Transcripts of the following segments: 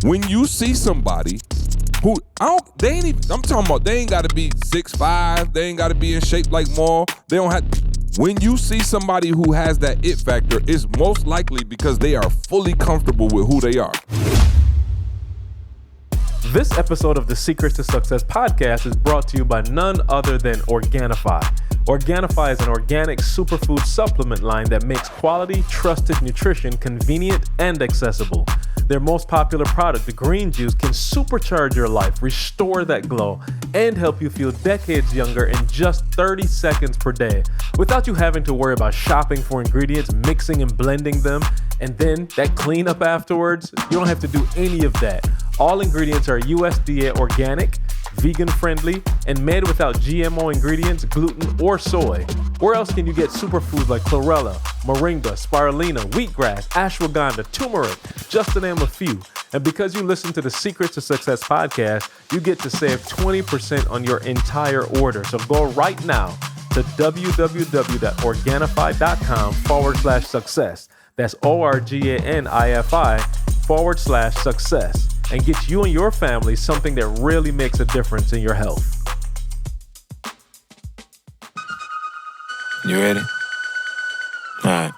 when you see somebody who I'm talking about they ain't gotta be 6'5", they ain't gotta be in shape like Maul. They don't have. When you see somebody who has that it factor, it's most likely because they are fully comfortable with who they are. This episode of the Secrets to Success podcast is brought to you by none other than Organifi. Organifi is an organic superfood supplement line that makes quality, trusted nutrition convenient and accessible. Their most popular product, the green juice, can supercharge your life, restore that glow, and help you feel decades younger in just 30 seconds per day, without you having to worry about shopping for ingredients, mixing and blending them, and then that cleanup afterwards. You don't have to do any of that. All ingredients are USDA organic, vegan-friendly, and made without GMO ingredients, gluten, or soy. Where else can you get superfoods like chlorella, moringa, spirulina, wheatgrass, ashwagandha, turmeric, just to name a few? And because you listen to the Secrets to Success podcast, you get to save 20% on your entire order. So go right now to www.organifi.com/success. That's ORGANIFI/success. And get you and your family something that really makes a difference in your health. You ready? All right.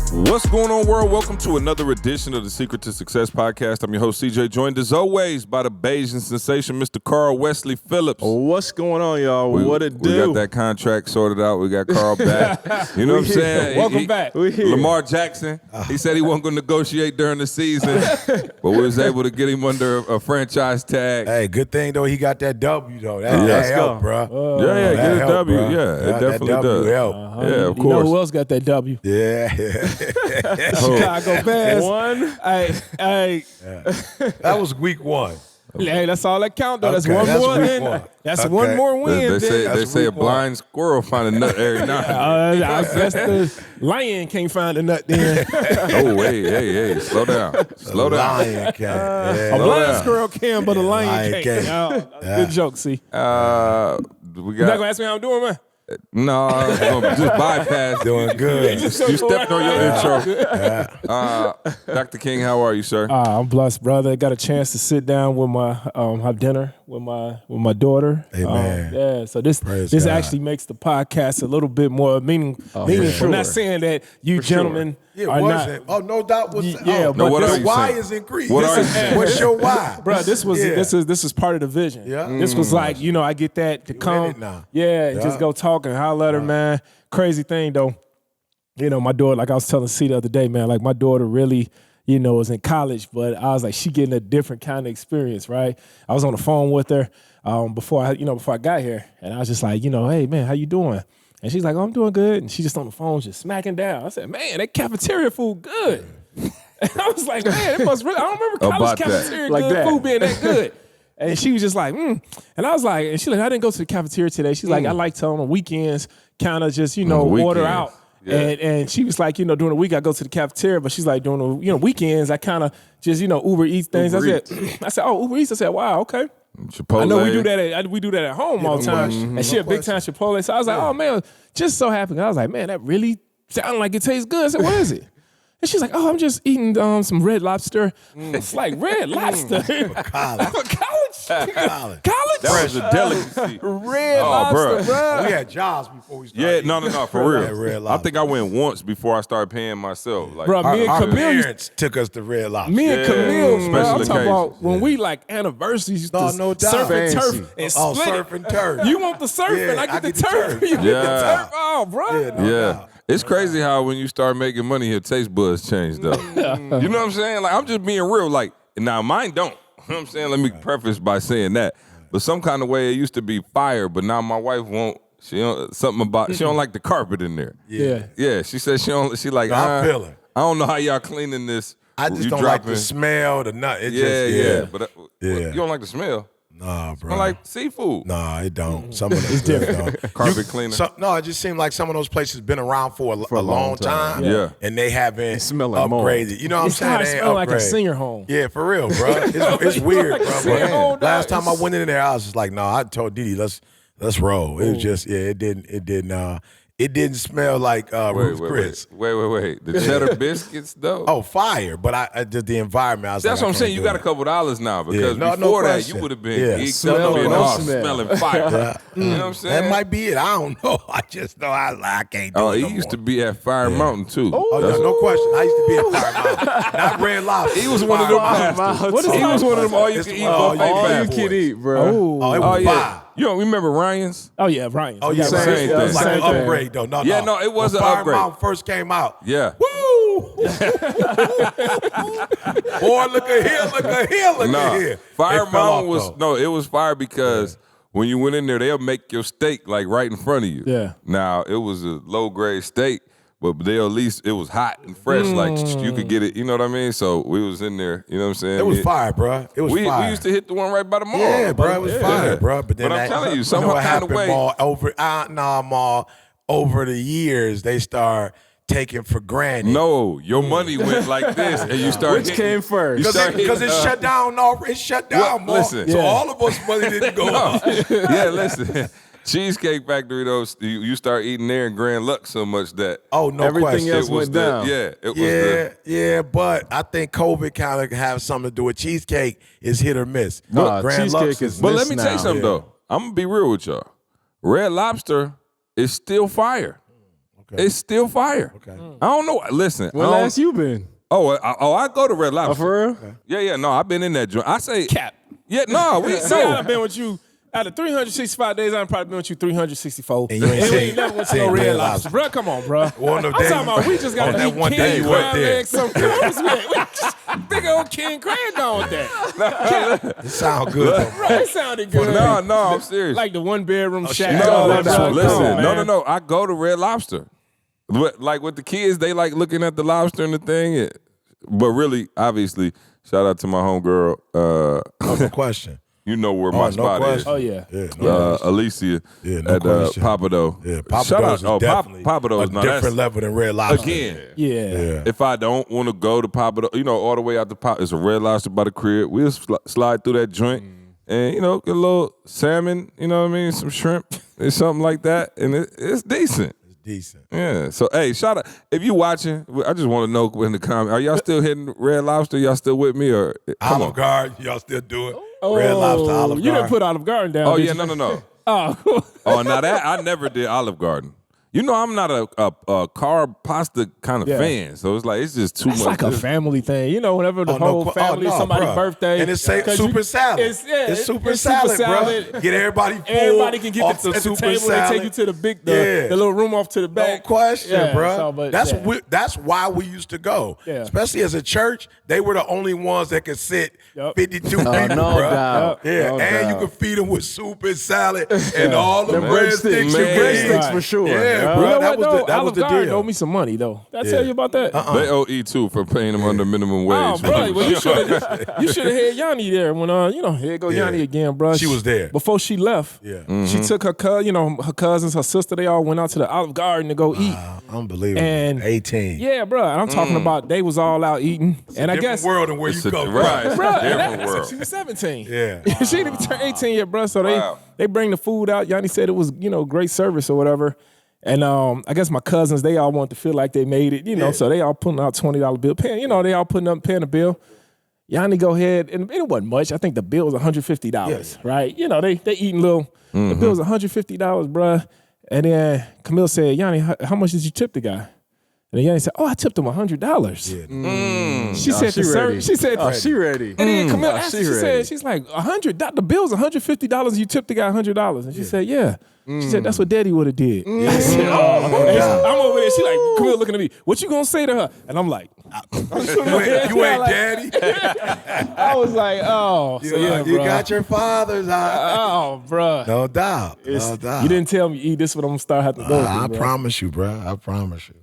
What's going on, world? Welcome to another edition of the Secret to Success podcast. I'm your host, CJ, joined as always by the Bayesian sensation, Mr. Carl Wesley Phillips. What's going on, y'all? What it do? We got that contract sorted out. We got Carl back. You know what I'm saying? Welcome back. Lamar Jackson, he said he wasn't going to negotiate during the season, but we was able to get him under a franchise tag. Hey, good thing, though, he got that W, though. That helped, bro. Get a W. Bro. Yeah, it definitely does. Help. Yeah, of course. You know who else got that W? Yeah. Chicago Bears. Hey. That was week one. Hey, that's all that count, though. Okay, That's one that's more week win. one. That's one more win. They say a blind squirrel find a nut every night. That's the lion can't find a nut then. Oh, hey, slow down. Slow down. Lion can't. A blind squirrel can, but a lion can't. Good joke, see. We got. You're not going to ask me how I'm doing, man? No, just bypass. Doing good. You stepped on your intro. Dr. King, how are you, sir? I'm blessed, brother. I got a chance to sit down with my have dinner with my daughter. Amen. So this God. actually makes the podcast a little bit more meaningful. sure. Not saying that you gentlemen are not. Oh, no doubt. But the why is increased. What's your why? Bro, this is part of the vision. Yeah. This was like, I get that to come. Just go talk and holler at her, man. Crazy thing though. My daughter, like I was telling C the other day, man, like my daughter really, was in college, but I was like, she getting a different kind of experience, right? I was on the phone with her before I got here, and I was just like, hey man, how you doing? And she's like, oh, I'm doing good. And she's just on the phone, just smacking down. I said, man, that cafeteria food good. And I was like, man, it must really, I don't remember college cafeteria food being that good. And she was just like, And I was like, and she's like, I didn't go to the cafeteria today. She's like, I like to on the weekends kind of just, order out. Yeah. And she was like, during the week I go to the cafeteria, but she's like, during the, weekends I kind of just, Uber Eats things. I said, oh, Uber Eats. I said, wow, okay. Chipotle. I know we do that at home all the time. And she a big time Chipotle. So I was like, oh man, just so happy. I was like, man, that really sounded like it tastes good. I said, what is it? And she's like, oh, I'm just eating some Red Lobster. It's like Red Lobster. College. College? That was a delicacy. Red Lobster, bro. We had jobs before we started. Yeah, no, for real. I think I went once before I started paying myself. Like, bro, me and our Camille parents took us to Red Lobster. Me and Camille, bro, I'm talking about when we like anniversaries, used to no doubt. surf and turf and split surf and turf. You want the surf and I get the turf. You get the turf. Oh, bro. Yeah. It's crazy how when you start making money, your taste buds change, though. You know what I'm saying? Like, I'm just being real. Like, now mine don't. You know what I'm saying? Let me preface by saying that. But some kind of way it used to be fire, but now my wife won't. She don't like the carpet in there. Yeah. She said she like. I'm feeling. I don't know how y'all cleaning this. I just don't like the smell, the nut. But you don't like the smell. Nah, bro. I like seafood. Nah, it don't. Some of those don't. Carpet cleaner. It just seemed like some of those places been around for a long time. Yeah. And they haven't like upgraded. You know what I'm saying? It smell like a senior home. Yeah, for real, bro. It's weird, like bro. Last time I went in there, I was just like, no, I told Didi, let's Let's roll. It was just it didn't smell like Ruth's Chris. Wait. The cheddar biscuits, though? Oh, fire. But I just the environment. I was That's like, what I'm saying. You got a couple dollars now because no before that, question. you would have been geeked up smelling fire. You know what I'm saying? That might be it. I don't know. I just know I can't do it. Oh, he no used more. to be at Fire Mountain, too. Oh, there's no question. I used to be at Fire Mountain. Not Red Lobster. He was one of them bastards. What is He was one of them all-you-can-eat buffet All you bad can boys. eat, bro. Oh, it was fire. You don't remember Ryan's? Oh yeah, Ryan. Oh, yeah, Same right. thing. It was like Same an thing. upgrade, though. No, Yeah, no, it was when an Fire upgrade. Mountain first came out. Yeah. Woo! Boy, look at here. Fire It fell Mountain off, though. it was fire because when you went in there, they'll make your steak like right in front of you. Yeah. Now, it was a low-grade steak, but they'll at least, it was hot and fresh. Like, you could get it, you know what I mean? So we was in there, you know what I'm saying? It was fire, bro. It was fire. We used to hit the one right by the mall. Yeah, bro, it was fire, bro. But then I'm telling you, some know what kind of happened, way. Maul, over the years, they start taking for granted. No, your money went like this, and you started. Which came first? Because it shut down. It shut down, Maul. Listen. So Yeah. all of us money didn't go up. Yeah, listen. Cheesecake Factory, though, you start eating there in Grand Lux so much that Oh, no Everything question. else it was went down. it was Yeah, but I think COVID kind of have something to do with cheesecake is hit or miss. Nah, Grand Lux cheesecake is But miss let me tell you now. something, though. I'm going to be real with y'all. Red Lobster is still fire. Okay. It's still fire. Okay. I don't know. Listen. When last you been? I go to Red Lobster. For real? Yeah, no, I've been in that joint. I say. Cap. Yeah, no, I've been with you. Out of 365 days, I've probably been with you 364. And you ain't we seen- ain't never went to seen no Red Red Lobster. Lobster. Bro, come on, bro. One of I'm them talking about we just got on to that eat one day king you weren't crab there. legs. Some we just big old king crab down with that. It sound good. though. Right, it sounded good. No, I'm serious. Like the one bedroom shack. shit. No, No, Come listen. on, man. No. I go to Red Lobster. But, like with the kids, they like looking at the lobster and the thing. But really, obviously, shout out to my homegirl. No question. You know where Oh, my no spot is. question. Oh, yeah. Yeah, no question. Alicia Yeah, no at question. Papado. Yeah, Papa Shout Do's out. is definitely Papado's. a Now, different that's, level than Red Lobster. again, Yeah. if I don't want to go to Papado, all the way out to Pop, it's a Red Lobster by the crib. We'll slide through that joint and, get a little salmon, you know what I mean, some shrimp and something like that. And it's decent. It's decent. Yeah. So, hey, shout out. If you watching, I just want to know in the comments, are y'all still hitting Red Lobster? Y'all still with me? Or come Olive on. Garden, y'all still do it? Red Lobster, Olive You Garden. didn't put Olive Garden down. Oh, did yeah, you? no. Oh, Oh, now that I never did Olive Garden. You know, I'm not a carb pasta kind of Yeah. fan, so it's just too it's much. like a family thing. Whenever the Oh, no whole que- family, oh, no, somebody's bruh. birthday. And it's super 'cause you- salad. It's super it's salad, salad. bro. Get everybody full. Everybody can get off the at super super table. salad. They take you to the Yeah. the little room off to the No back. question, Yeah, bro. so, but, that's yeah. that's why we used to go. Yeah. Especially as a church, they were the only ones that could sit Yup. 52 people, no bro. doubt. Yeah, No and doubt. you could feed them with soup and salad and all the Them breadsticks, breadsticks. man. breadsticks for sure. Yeah, Huh? bro. You know that what, was though? that was Olive the Garden deal. owe me some money, though. Did I Yeah. tell you about that? They owe E2 for paying them under minimum wage. Oh, bro, well, you should have had Yanni there when here go Yeah. Yanni again, bro. She was there. before she left. Yeah. She took her her cousins, her sister. They all went out to the Olive Garden to go eat. Unbelievable. And 18. Yeah, bro. And I'm talking about they was all out eating, and I Different guess world than where It's you a- go. right. It's a Bruh, different and world. she was 17. Yeah. she didn't even turn 18 yet, bro. So Wow. they bring the food out. Yanni said it was great service or whatever. And I guess my cousins, they all want to feel like they made it, so they all putting out $20 bill, paying, they all paying the bill. Yanni go ahead, and it wasn't much. I think the bill was $150, right? They eating little. The bill was $150, bruh. And then Camille said, Yanni, how much did you tip the guy? And then Yanni said, I tipped him $100. Yeah. She said, she ready. she said, She ready. and then Camille asked her, she she ready. said, she's like, $100, the bill's $150, you tipped the guy $100. And she said, yeah. She said, that's what Daddy would have did. I said, And I'm over there, she like, Camille looking at me, what you gonna say to her? And I'm like, You ain't daddy. I was like, oh. So yeah, you bruh. got your father's eye. Oh, bruh. No doubt. No doubt. You didn't tell me, E, this is what I'm gonna start having to go I through, bro. promise you, bro. I promise you.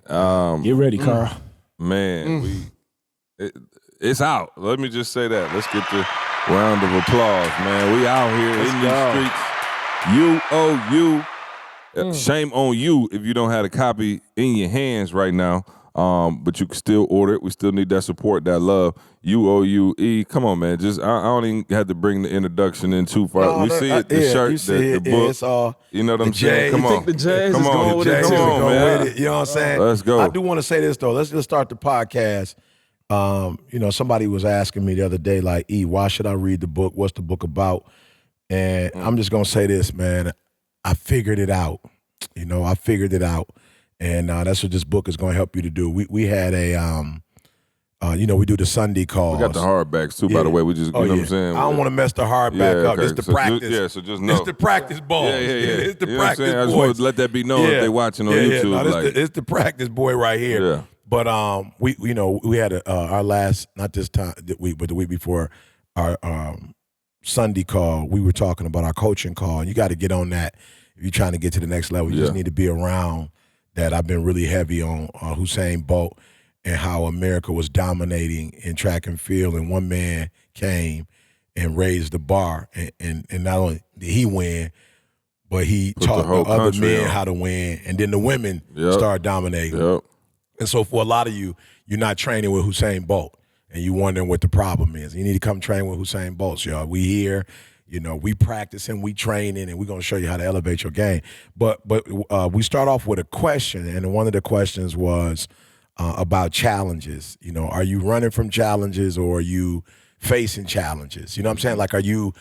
Get ready, Carl. Man, it's out. Let me just say that. Let's get the round of applause, man. We out here in these streets. UOU. Shame on you if you don't have a copy in your hands right now. But you can still order it. We still need that support, that love. UOUE. Come on, man. Just I don't even have to bring the introduction in too far. We see it, the shirt, the book. It's all, you know what I'm saying? Come You on. think the Jazz is going with it? Come on, man. You know what I'm saying? Let's go. I do want to say this though. Let's just start the podcast. Somebody was asking me the other day, like, why should I read the book? What's the book about? And I'm just gonna say this, man. I figured it out. I figured it out. And that's what this book is going to help you to do. We had we do the Sunday calls. We got the hardbacks too, by the way. We just, you know what I'm saying? I don't want to mess the hardback up. Okay. It's the practice. So just know. It's the practice boy. Yeah. It's the you know practice what I'm saying? boy. I just want to let that be known if they're watching on YouTube. No, it's the practice boy right here. Yeah. But we had our last, not this time, but the week before our Sunday call. We were talking about our coaching call, and you got to get on that if you're trying to get to the next level. You just need to be around that. I've been really heavy on Usain Bolt and how America was dominating in track and field, and one man came and raised the bar, and not only did he win, but he taught the other men how to win, and then the women started dominating. Yep. And so for a lot of you, you're not training with Usain Bolt, and you're wondering what the problem is. You need to come train with Usain Bolt, y'all. We here. We practicing, we training, and we're going to show you how to elevate your game. But we start off with a question, and one of the questions was about challenges. Are you running from challenges, or are you facing challenges? You know what I'm saying? Like, are you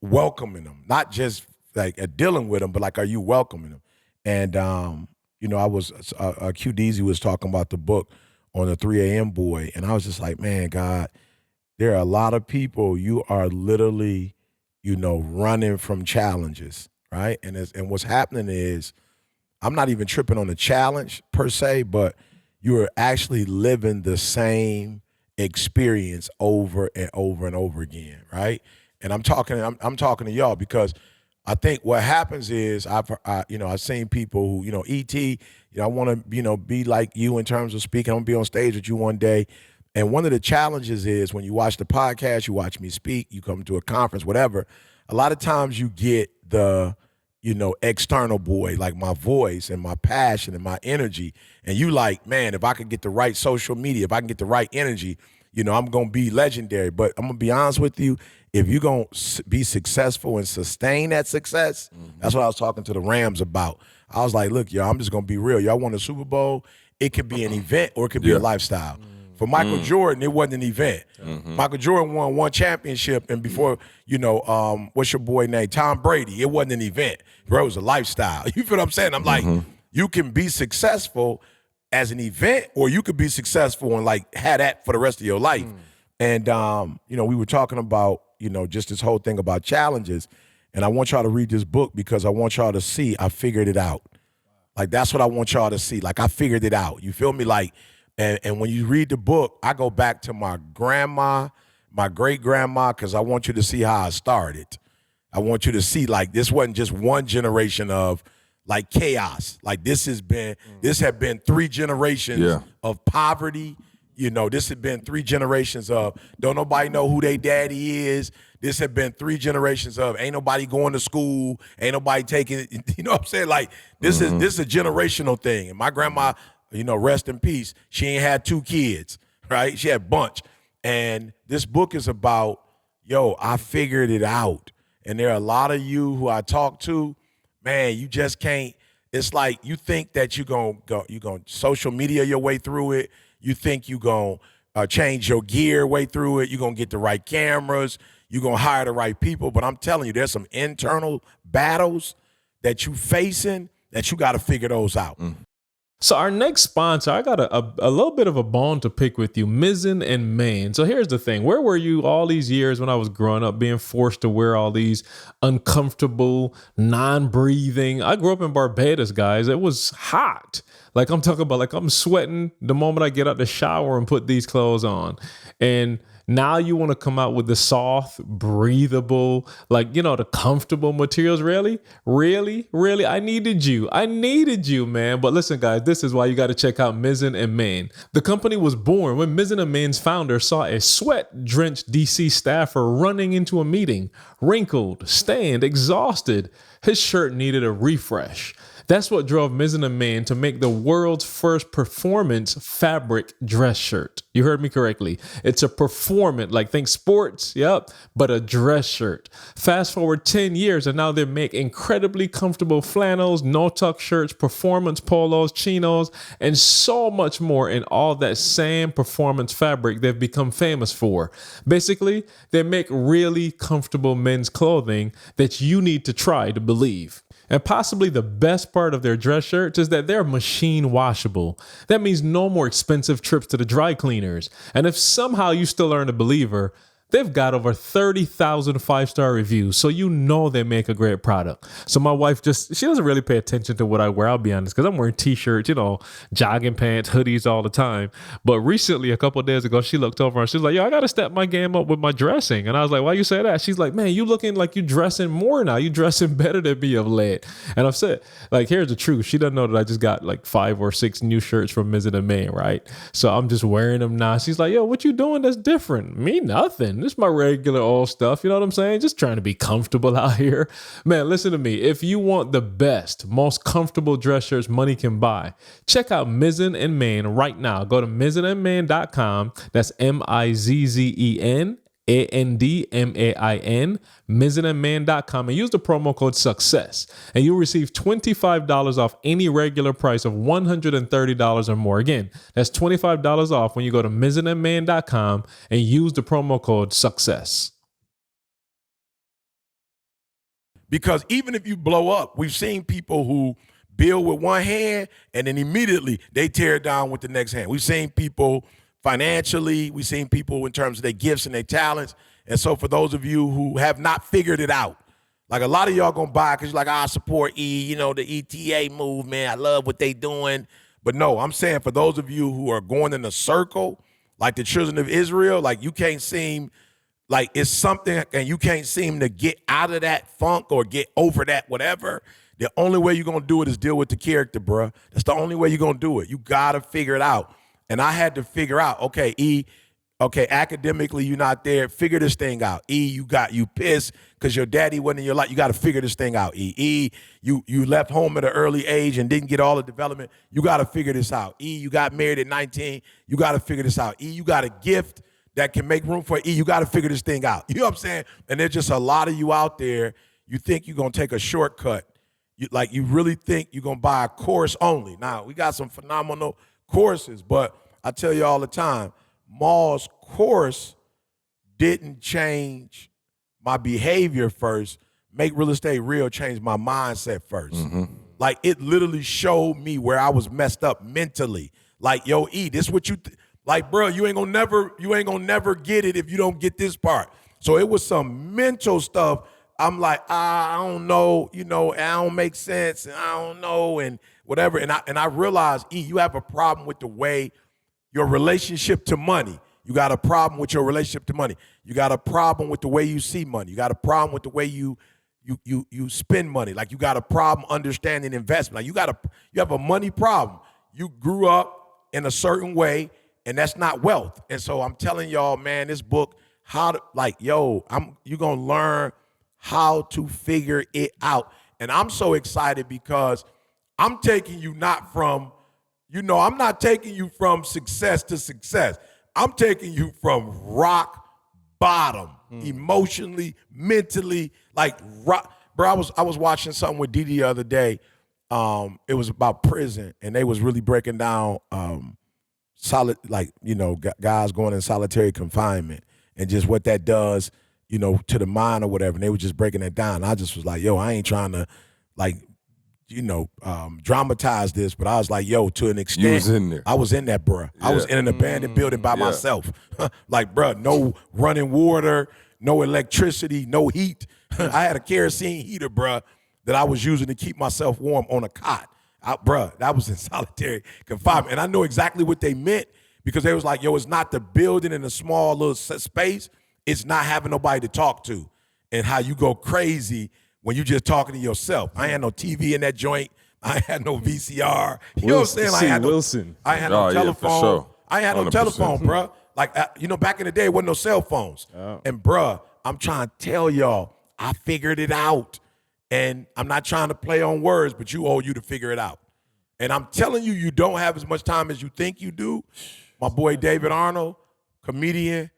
welcoming them? Not just like dealing with them, but like, are you welcoming them? And, I was Q Deezy was talking about the book on the 3 a.m. boy, and I was just like, man, God, there are a lot of people, you are literally, running from challenges, right? And what's happening is, I'm not even tripping on the challenge per se, but you are actually living the same experience over and over and over again, right? And I'm talking to y'all because I think what happens is I've seen people who, ET, I want to, be like you in terms of speaking. I'm going to be on stage with you one day. And one of the challenges is when you watch the podcast, you watch me speak, you come to a conference, whatever, a lot of times you get the, external boy, like my voice and my passion and my energy. And you like, man, if I could get the right social media, if I can get the right energy, I'm going to be legendary. But I'm going to be honest with you, if you're going to be successful and sustain that success, that's what I was talking to the Rams about. I was like, look, y'all, I'm just going to be real. Y'all won the Super Bowl. It could be an event or it could be a lifestyle. For Michael Jordan, it wasn't an event. Michael Jordan won one championship, and before, what's your boy name? Tom Brady. It wasn't an event. Bro, it was a lifestyle. You feel what I'm saying? I'm like, you can be successful as an event, or you could be successful and like have that for the rest of your life. And we were talking about, just this whole thing about challenges. And I want y'all to read this book because I want y'all to see I figured it out. Like, that's what I want y'all to see. Like, I figured it out. You feel me? Like, and when you read the book, I go back to my grandma, my great-grandma, because I want you to see how I started. I want you to see, like, this wasn't just one generation of, like, chaos. Like, this had been 3 generations of poverty. This had been 3 generations of don't nobody know who their daddy is. This had been 3 generations of ain't nobody going to school, ain't nobody taking, you know what I'm saying? Like, this is a generational thing. And my grandma, rest in peace, she ain't had 2 kids, right? She had a bunch. And this book is about, I figured it out. And there are a lot of you who I talk to, man, you just can't. It's like you think that you're going to social media your way through it. You think you're going to change your gear way through it. You're going to get the right cameras. You're going to hire the right people. But I'm telling you, there's some internal battles that you facing that you got to figure those out. So our next sponsor, I got a little bit of a bone to pick with you, Mizzen and Main. So here's the thing. Where were you all these years when I was growing up, being forced to wear all these uncomfortable, non-breathing? I grew up in Barbados, guys. It was hot. Like, I'm talking about, like, I'm sweating the moment I get out the shower and put these clothes on. And Now you want to come out with the soft, breathable, like, the comfortable materials. Really? I needed you, man. But listen, guys, this is why you got to check out Mizzen and Main. The company was born when Mizzen and Main's founder saw a sweat-drenched DC staffer running into a meeting, wrinkled, stained, exhausted. His shirt needed a refresh. That's what drove Mizzen and Main to make the world's first performance fabric dress shirt. You heard me correctly. It's a performance, like think sports, but a dress shirt. Fast forward 10 years and now they make incredibly comfortable flannels, no-tuck shirts, performance polos, chinos, and so much more in all that same performance fabric they've become famous for. Basically, they make really comfortable men's clothing that you need to try to believe. And possibly the best part of their dress shirts is that they're machine washable. That means no more expensive trips to the dry cleaners. And if somehow you still aren't a believer, they've got over 30,000 5-star reviews, so you know they make a great product. So my wife she doesn't really pay attention to what I wear, I'll be honest, because I'm wearing t-shirts, jogging pants, hoodies all the time. But recently, a couple of days ago, she looked over and she was like, yo, I got to step my game up with my dressing. And I was like, why you say that? She's like, man, you looking like you dressing more now. You dressing better than me of late. And I've said, like, here's the truth. She doesn't know that I just got like 5 or 6 new shirts from Mizzen and Main, right? So I'm just wearing them now. She's like, yo, what you doing that's different? Me, nothing. This is my regular old stuff. You know what I'm saying? Just trying to be comfortable out here. Man, listen to me. If you want the best, most comfortable dress shirts money can buy, check out Mizzen and Main right now. Go to mizzenandmain.com. That's MIZZEN. ANDMAIN, mizzenandmain.com, and use the promo code SUCCESS, and you'll receive $25 off any regular price of $130 or more. Again, that's $25 off when you go to mizzenandmain.com and use the promo code SUCCESS. Because even if you blow up, we've seen people who build with one hand and then immediately they tear it down with the next hand. We've seen people financially, we've seen people in terms of their gifts and their talents. And so for those of you who have not figured it out, like a lot of y'all gonna buy because you're like, I support the ETA movement. I love what they doing. But no, I'm saying for those of you who are going in a circle, like the children of Israel, like you can't seem, like it's something and you can't seem to get out of that funk or get over that whatever. The only way you're gonna do it is deal with the character, bruh. That's the only way you're gonna do it. You gotta figure it out. And I had to figure out, okay, academically you're not there. Figure this thing out. You pissed because your daddy wasn't in your life. You got to figure this thing out. You left home at an early age and didn't get all the development. You got to figure this out. You got married at 19. You got to figure this out. You got a gift that can make room for you got to figure this thing out. You know what I'm saying? And there's just a lot of you out there, you think you're going to take a shortcut. You really think you're going to buy a course only. Now, we got some phenomenal courses, but I tell you all the time, Maul's course didn't change my behavior first. Make Real Estate Real change my mindset first. Mm-hmm. Like it literally showed me where I was messed up mentally. Like, yo, this what you like, bro, you ain't gonna never get it if you don't get this part. So it was some mental stuff. I'm like, I don't know, it don't make sense, and I don't know, and whatever. And I realized, you have a problem with the way your relationship to money. You got a problem with your relationship to money. You got a problem with the way you see money. You got a problem with the way you spend money. Like you got a problem understanding investment. Like you have a money problem. You grew up in a certain way, and that's not wealth. And so I'm telling y'all, man, this book, you're gonna learn how to figure it out. And I'm so excited because I'm taking you not from I'm not taking you from success to success. I'm taking you from rock bottom, emotionally, mentally, like rock. Bro, I was watching something with Didi the other day. It was about prison, and they was really breaking down guys going in solitary confinement and just what that does, to the mind or whatever. And they were just breaking that down. I just was like, yo, I ain't trying to dramatize this, but I was like, yo, to an extent, you was in there. I was in that, bruh. Yeah. I was in an abandoned building by myself. Like, bruh, no running water, no electricity, no heat. I had a kerosene heater, bruh, that I was using to keep myself warm on a cot. Bruh, that was in solitary confinement. And I know exactly what they meant because they was like, yo, it's not the building in a small little space. It's not having nobody to talk to, and how you go crazy when you just talking to yourself. I ain't had no TV in that joint. I ain't had no VCR. You know what I'm saying? Like, I ain't had no telephone. For sure. I ain't had no 100%. telephone, bruh. Like, back in the day, there wasn't no cell phones. Oh. And, bruh, I'm trying to tell y'all, I figured it out. And I'm not trying to play on words, but you to figure it out. And I'm telling you, you don't have as much time as you think you do. My boy David Arnold, comedian,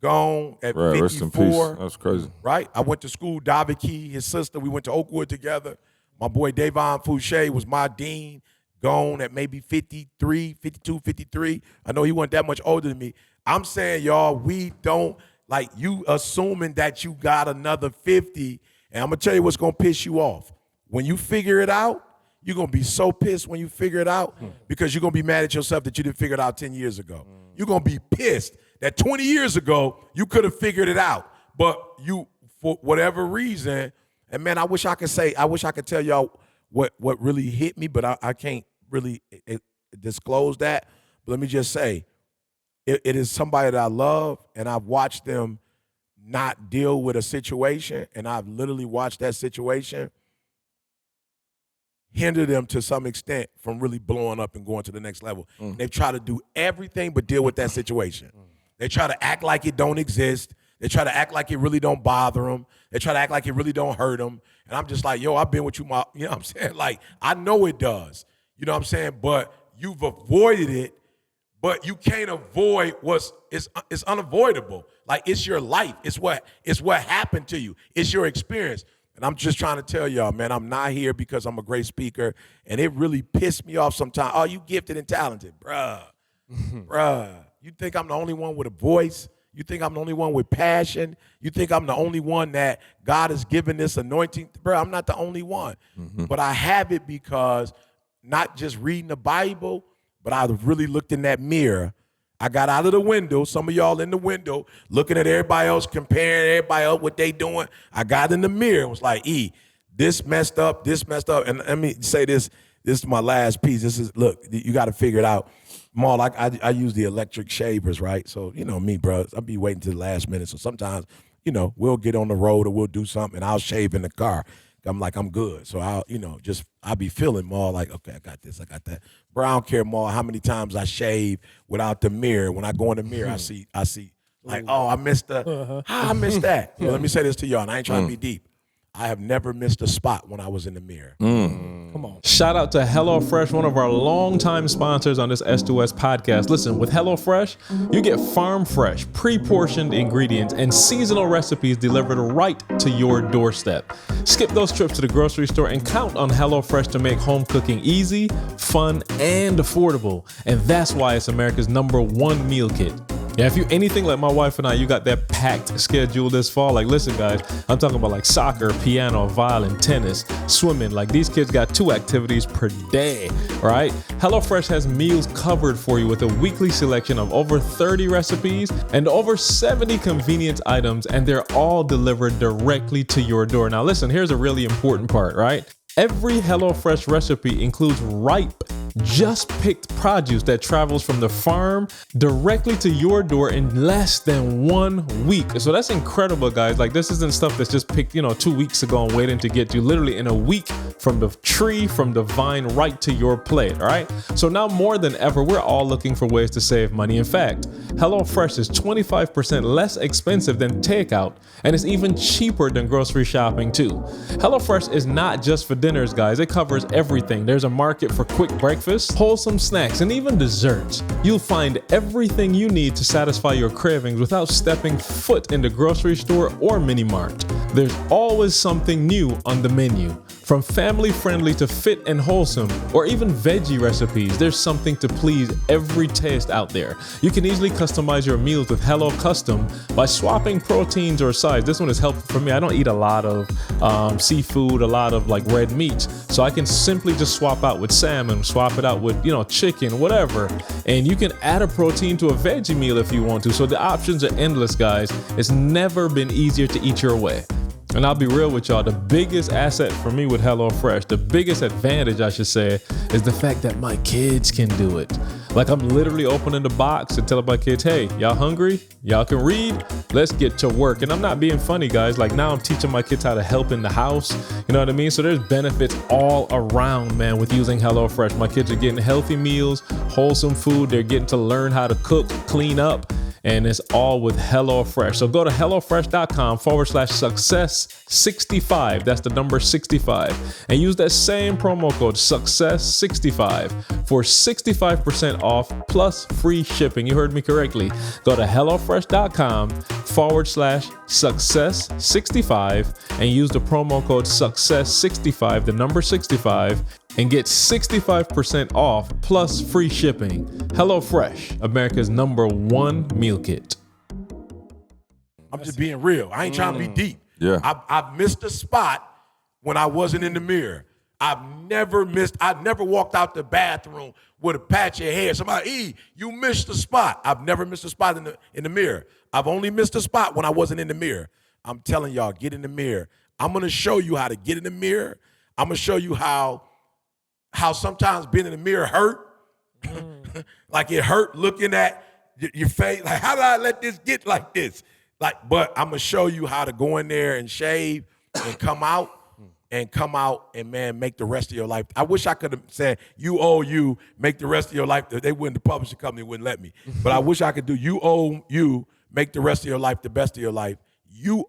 gone at 54. Rest in peace. That's crazy. Right? I went to school, Daviki, his sister, we went to Oakwood together. My boy Davon Fouché was my dean, gone at maybe 53, 52, 53. I know he wasn't that much older than me. I'm saying, y'all, we don't, like, you assuming that you got another 50, and I'm going to tell you what's going to piss you off. When you figure it out, you're going to be so pissed when you figure it out because you're going to be mad at yourself that you didn't figure it out 10 years ago. You're going to be pissed that 20 years ago you could have figured it out, but you, for whatever reason, and man, I wish I could tell y'all what really hit me, but I can't really disclose that. But let me just say, it is somebody that I love, and I've watched them not deal with a situation, and I've literally watched that situation hinder them to some extent from really blowing up and going to the next level. They try to do everything but deal with that situation. They try to act like it don't exist. They try to act like it really don't bother them. They try to act like it really don't hurt them. And I'm just like, yo, I've been with you, you know what I'm saying? Like, I know it does. You know what I'm saying? But you've avoided it, but you can't avoid it's unavoidable. Like, it's your life. It's what happened to you. It's your experience. And I'm just trying to tell y'all, man, I'm not here because I'm a great speaker. And it really pissed me off sometimes. Oh, you gifted and talented. Bruh. You think I'm the only one with a voice? You think I'm the only one with passion? You think I'm the only one that God has given this anointing? Bro, I'm not the only one. But I have it because not just reading the Bible, but I've really looked in that mirror. I got out of the window, some of y'all in the window, looking at everybody else, comparing everybody else, what they doing. I got in the mirror and was like, this messed up. And let me say this is my last piece. Look, you got to figure it out. Maul, I use the electric shavers, right? So, you know me, bro, I'll be waiting to the last minute. So sometimes, we'll get on the road or we'll do something and I'll shave in the car. I'm like, I'm good. So I'll be feeling more like, okay, I got this, I got that. Bro, I don't care more how many times I shave without the mirror. When I go in the mirror, I see like, oh, I missed I missed that. So let me say this to y'all, and I ain't trying to be deep. I have never missed a spot when I was in the mirror. Come on. Shout out to HelloFresh, one of our longtime sponsors on this S2S podcast. Listen, with HelloFresh, you get farm fresh, pre-portioned ingredients and seasonal recipes delivered right to your doorstep. Skip those trips to the grocery store and count on HelloFresh to make home cooking easy, fun, and affordable. And that's why it's America's #1 meal kit. Yeah, if you anything like my wife and I, you got that packed schedule this fall. Like, listen, guys, I'm talking about like soccer, piano, violin, tennis, swimming. Like, these kids got 2 activities per day, right? HelloFresh has meals covered for you with a weekly selection of over 30 recipes and over 70 convenience items, and they're all delivered directly to your door. Now, listen, here's a really important part, right? Every HelloFresh recipe includes ripe, just picked produce that travels from the farm directly to your door in less than 1 week. So that's incredible, guys. Like, this isn't stuff that's just picked, 2 weeks ago and waiting to get you literally in a week from the tree, from the vine, right to your plate, all right? So now more than ever, we're all looking for ways to save money. In fact, HelloFresh is 25% less expensive than takeout, and it's even cheaper than grocery shopping too. HelloFresh is not just for dinners, guys. It covers everything. There's a market for quick breakfast, wholesome snacks, and even desserts. You'll find everything you need to satisfy your cravings without stepping foot in the grocery store or mini mart. There's always something new on the menu. From family-friendly to fit and wholesome, or even veggie recipes, there's something to please every taste out there. You can easily customize your meals with Hello Custom by swapping proteins or sides. This one is helpful for me. I don't eat a lot of seafood, a lot of like red meats, so I can simply just swap out with salmon, swap it out with chicken, whatever. And you can add a protein to a veggie meal if you want to. So the options are endless, guys. It's never been easier to eat your way. And I'll be real with y'all, the biggest asset for me with HelloFresh, the biggest advantage I should say, is the fact that my kids can do it. Like I'm literally opening the box and telling my kids, hey, y'all hungry? Y'all can read? Let's get to work. And I'm not being funny, guys. Like now I'm teaching my kids how to help in the house. You know what I mean? So there's benefits all around, man, with using HelloFresh. My kids are getting healthy meals, wholesome food. They're getting to learn how to cook, clean up. And it's all with HelloFresh. So go to HelloFresh.com/success65. That's the number 65. And use that same promo code success65 for 65% off plus free shipping. You heard me correctly. Go to HelloFresh.com/success65 and use the promo code success65, the number 65, and get 65% off plus free shipping. HelloFresh, America's #1 meal kit. I'm just being real. I ain't trying to be deep. Yeah. I've missed a spot when I wasn't in the mirror. I never walked out the bathroom with a patch of hair. Somebody, you missed a spot. I've never missed a spot in the mirror. I've only missed a spot when I wasn't in the mirror. I'm telling y'all, get in the mirror. I'm going to show you how to get in the mirror. I'm going to show you how sometimes being in the mirror hurt. Like it hurt looking at your face. Like, how did I let this get like this? But I'm going to show you how to go in there and shave and come out and, man, make the rest of your life. I wish I could have said, you, make the rest of your life. They wouldn't, the publishing company wouldn't let me. But I wish I could do, you, make the rest of your life the best of your life. You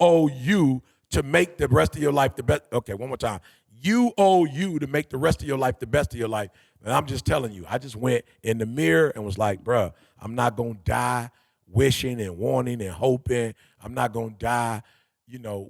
to make the rest of your life the best. Okay, one more time. You to make the rest of your life the best of your life. And I'm just telling you, I just went in the mirror and was like, bruh, I'm not going to die wishing and wanting and hoping. I'm not going to die,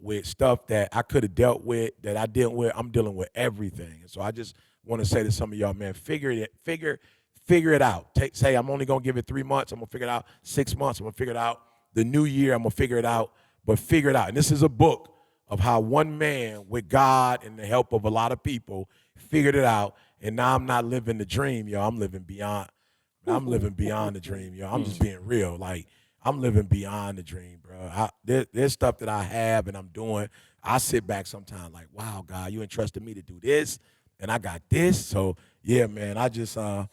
with stuff that I could have dealt with that I didn't with. I'm dealing with everything. And so I just want to say to some of y'all, man, figure it out. Say I'm only going to give it 3 months. I'm going to figure it out 6 months. I'm going to figure it out the new year. I'm going to figure it out. But figure it out. And this is a book of how one man with God and the help of a lot of people figured it out. And now I'm not living the dream, yo. I'm living beyond the dream, yo. I'm just being real. Like, I'm living beyond the dream, bro. There's stuff that I have and I'm doing. I sit back sometimes like, wow, God, you entrusted me to do this, and I got this. So, yeah, man, I just, I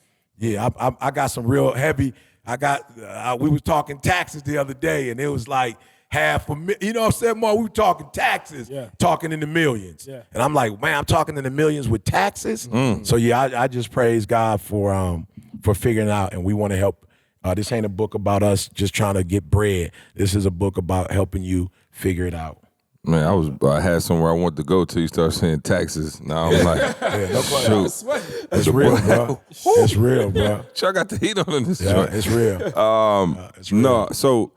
got some real heavy. We were talking taxes the other day, and it was like, you know what I'm saying, Mark? We were talking taxes, talking in the millions. Yeah. And I'm like, man, I'm talking in the millions with taxes. So, yeah, I just praise God for figuring it out, and we want to help. This ain't a book about us just trying to get bread. This is a book about helping you figure it out. Man, I had somewhere I wanted to go till you start saying taxes. Now I'm like, shoot. It's real, bro. It's real, bro. Y'all got the heat on in this joint. It's real. It's real. No, so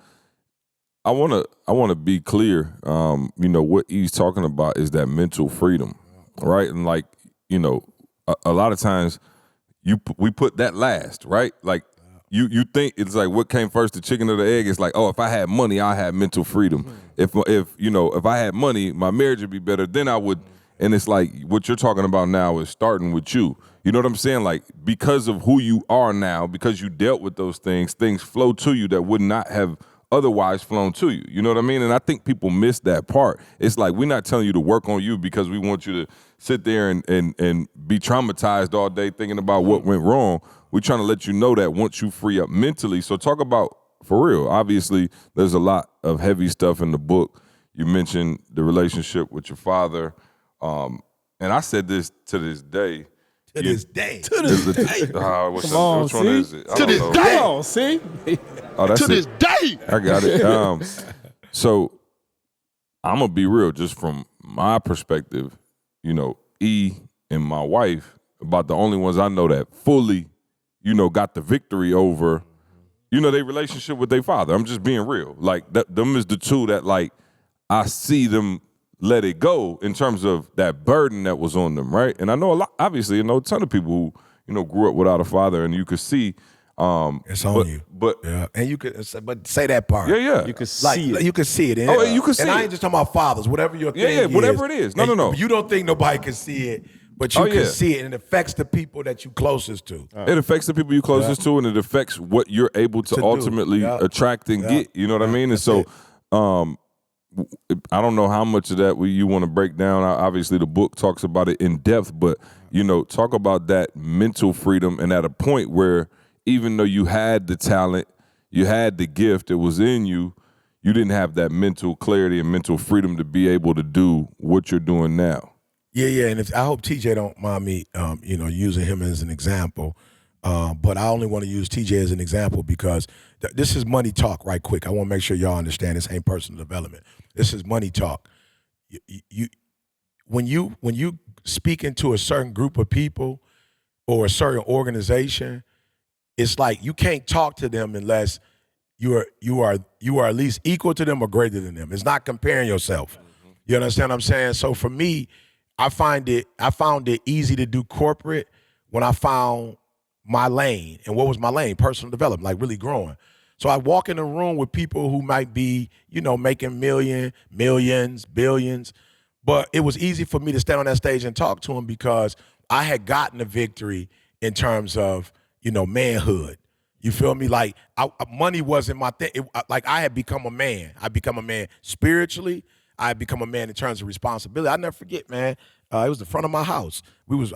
I wanna be clear. What he's talking about is that mental freedom, right? And like, a lot of times we put that last, right? Like you think it's like what came first, the chicken or the egg? It's like, oh, if I had money, I had mental freedom. If I had money, my marriage would be better. Then I would. And it's like what you're talking about now is starting with you. You know what I'm saying? Like because of who you are now, because you dealt with those things flow to you that would not have otherwise flown to you. You know what I mean? And I think people miss that part. It's like we're not telling you to work on you because we want you to sit there and be traumatized all day thinking about what went wrong. We're trying to let you know that once you free up mentally. So talk about, for real, obviously there's a lot of heavy stuff in the book. You mentioned the relationship with your father. And I said this to this day. To this day. Which one is it? To this day. Oh, see? Oh, that's to this day. I got it. So I'm going to be real, just from my perspective, E and my wife, about the only ones I know that fully, got the victory over, their relationship with their father. I'm just being real. Like, them is the two that, like, I see them let it go in terms of that burden that was on them, right? And I know a ton of people who, grew up without a father, and you could see. It's on you. But yeah. And you could, but say that part. Yeah. You could see it. You could see it. And, you could see it. And I ain't just talking about fathers, whatever your thing is. Whatever it is. No. You don't think nobody can see it, but you can see it, and it affects the people that you closest to. It affects the people you closest to, and it affects what you're able to ultimately attract and get. You know what I mean? And so I don't know how much of that you want to break down. Obviously, the book talks about it in depth, but, talk about that mental freedom and at a point where even though you had the talent, you had the gift, it was in you, you didn't have that mental clarity and mental freedom to be able to do what you're doing now. Yeah, and I hope TJ don't mind me, using him as an example. But I only want to use TJ as an example because this is money talk right quick. I want to make sure y'all understand this ain't personal development. This is money talk. When you speak into a certain group of people or a certain organization, it's like you can't talk to them unless you are at least equal to them or greater than them. It's not comparing yourself. You understand what I'm saying? So for me, I found it easy to do corporate when I found my lane. And what was my lane? Personal development, like really growing. So I walk in a room with people who might be, making millions, billions. But it was easy for me to stand on that stage and talk to them because I had gotten a victory in terms of, manhood. You feel me? Like money wasn't my thing. Like I had become a man. I become a man spiritually. I had become a man in terms of responsibility. I never forget, man. It was the front of my house.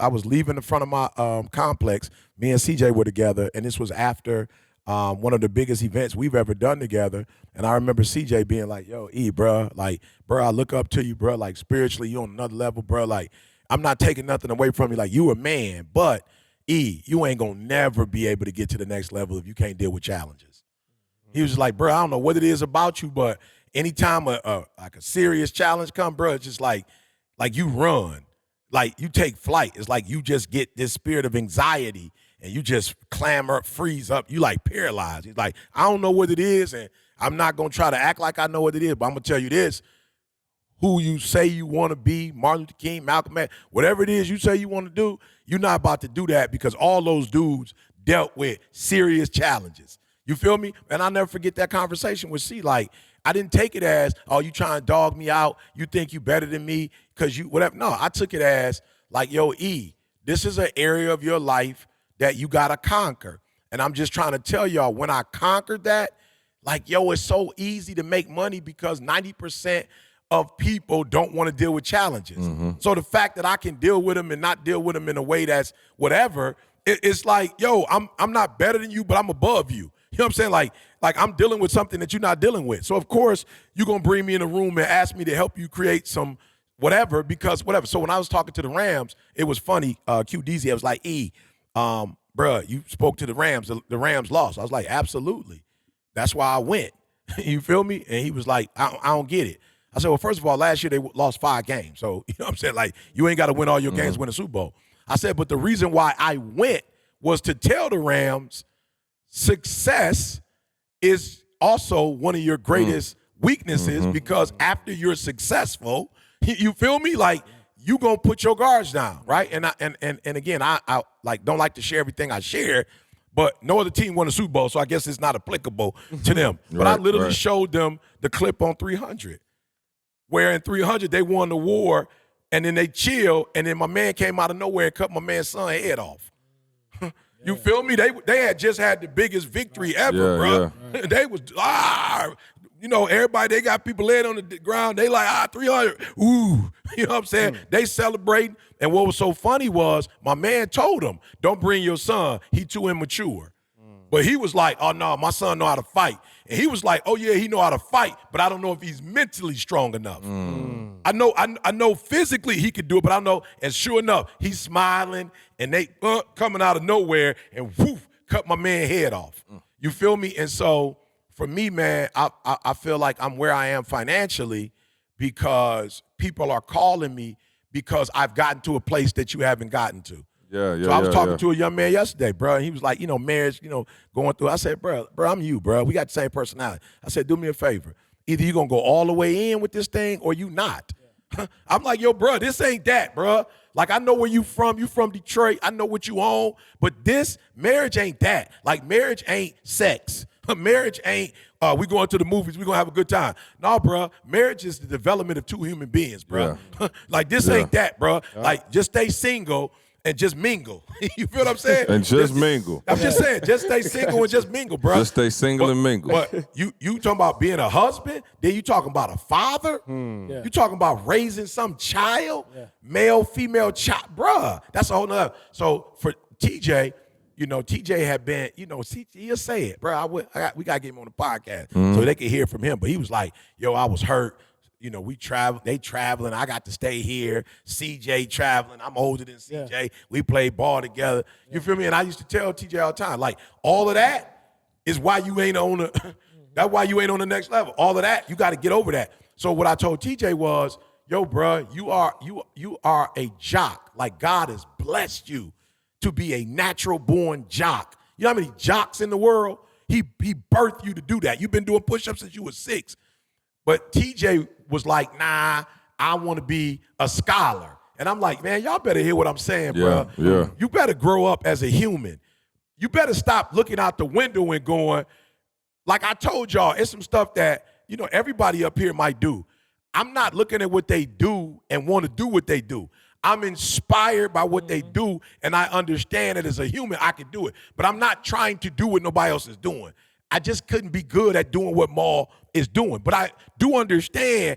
I was leaving the front of my complex. Me and CJ were together, and this was after one of the biggest events we've ever done together. And I remember CJ being like, "Yo, E, bro, like, bro, I look up to you, bro. Like, spiritually, you on another level, bro. Like, I'm not taking nothing away from you. Like, you a man, but E, you ain't gonna never be able to get to the next level if you can't deal with challenges." He was just like, "Bro, I don't know what it is about you, but anytime a serious challenge come, bro, it's just like you run, like you take flight. It's like you just get this spirit of anxiety and you just clamor up, freeze up. You like paralyzed." He's like, "I don't know what it is, and I'm not gonna try to act like I know what it is, but I'm gonna tell you this: who you say you want to be, Martin Luther King, Malcolm X, whatever it is you say you want to do, you're not about to do that because all those dudes dealt with serious challenges." You feel me? And I'll never forget that conversation with C. Like, I didn't take it as, "Oh, you trying to dog me out. You think you better than me because you whatever." No, I took it as like, "Yo, E, this is an area of your life that you got to conquer." And I'm just trying to tell y'all, when I conquered that, like, yo, it's so easy to make money because 90% of people don't want to deal with challenges. So the fact that I can deal with them and not deal with them in a way that's whatever, it's like, yo, I'm not better than you, but I'm above you. You know what I'm saying? Like I'm dealing with something that you're not dealing with. So of course you're gonna bring me in a room and ask me to help you create some whatever because whatever. So when I was talking to the Rams, it was funny. QDZ, I was like, "E, bruh, you spoke to the Rams. The Rams lost." I was like, "Absolutely. That's why I went." You feel me? And he was like, I don't get it. I said, "Well, first of all, last year they lost 5 games. So, you know what I'm saying? Like, you ain't got to win all your games to win a Super Bowl." I said, "But the reason why I went was to tell the Rams success is also one of your greatest weaknesses because after you're successful, you feel me? Like, you gonna put your guards down, right?" And again, I like don't like to share everything I share, but no other team won a Super Bowl, so I guess it's not applicable to them. But I literally showed them the clip on 300, where in 300 they won the war, and then they chill, and then my man came out of nowhere and cut my man's son's head off. You feel me? They had just had the biggest victory ever, bro. Yeah. They was everybody, they got people laying on the ground. They like 300. Ooh, you know what I'm saying? They celebrating. And what was so funny was my man told them, "Don't bring your son. He too immature." But he was like, "Oh no, my son know how to fight." And he was like, "Oh yeah, he know how to fight, but I don't know if he's mentally strong enough." I know physically he could do it, but I know, and sure enough, he's smiling, and they coming out of nowhere and woof, cut my man head off. You feel me? And so for me, man, I feel like I'm where I am financially because people are calling me because I've gotten to a place that you haven't gotten to. So I was talking to a young man yesterday, bro, and he was like, marriage, going through. I said, bro, I'm you, bro. We got the same personality. I said, do me a favor. Either you're going to go all the way in with this thing or you not. I'm like, yo, bro, this ain't that, bro. Like, I know where you from. You from Detroit. I know what you own. But this marriage ain't that. Like, marriage ain't sex. Marriage ain't we going to the movies. We going to have a good time. No, bro. Marriage is the development of 2 human beings, bro. Like, this ain't that, bro. Like, just stay single and just mingle. You feel what I'm saying? And just mingle. I'm just saying, just stay single and just mingle, bro. Just stay single and mingle. But you talking about being a husband, then you talking about a father, you talking about raising some child, male, female child, bruh. That's a whole nother. So for TJ, TJ had been, he'll say it, bro. We got to get him on the podcast so they can hear from him. But he was like, yo, I was hurt. We travel, they traveling. I got to stay here. CJ traveling. I'm older than CJ. Yeah. We played ball together. You feel me? And I used to tell TJ all the time, like, all of that is why you ain't on the, that's why you ain't on the next level. All of that, you got to get over that. So what I told TJ was, yo, bro, you are a jock. Like, God has blessed you to be a natural born jock. You know how many jocks in the world? He birthed you to do that. You've been doing push-ups since you were 6. But TJ was like, nah, I want to be a scholar. And I'm like, man, y'all better hear what I'm saying, bro. Yeah. You better grow up as a human. You better stop looking out the window and going, like I told y'all, it's some stuff that, everybody up here might do. I'm not looking at what they do and want to do what they do. I'm inspired by what they do, and I understand that as a human, I can do it. But I'm not trying to do what nobody else is doing. I just couldn't be good at doing what Maul is doing. But I do understand,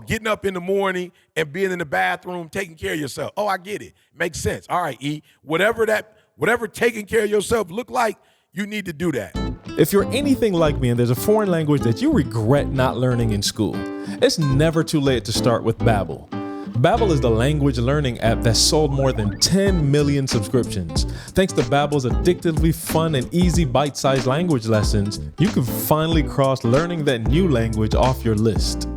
getting up in the morning and being in the bathroom, taking care of yourself. Oh, I get it. Makes sense. All right, E. Whatever taking care of yourself look like, you need to do that. If you're anything like me and there's a foreign language that you regret not learning in school, it's never too late to start with Babbel. Babbel is the language learning app that sold more than 10 million subscriptions. Thanks to Babbel's addictively fun and easy bite-sized language lessons, you can finally cross learning that new language off your list.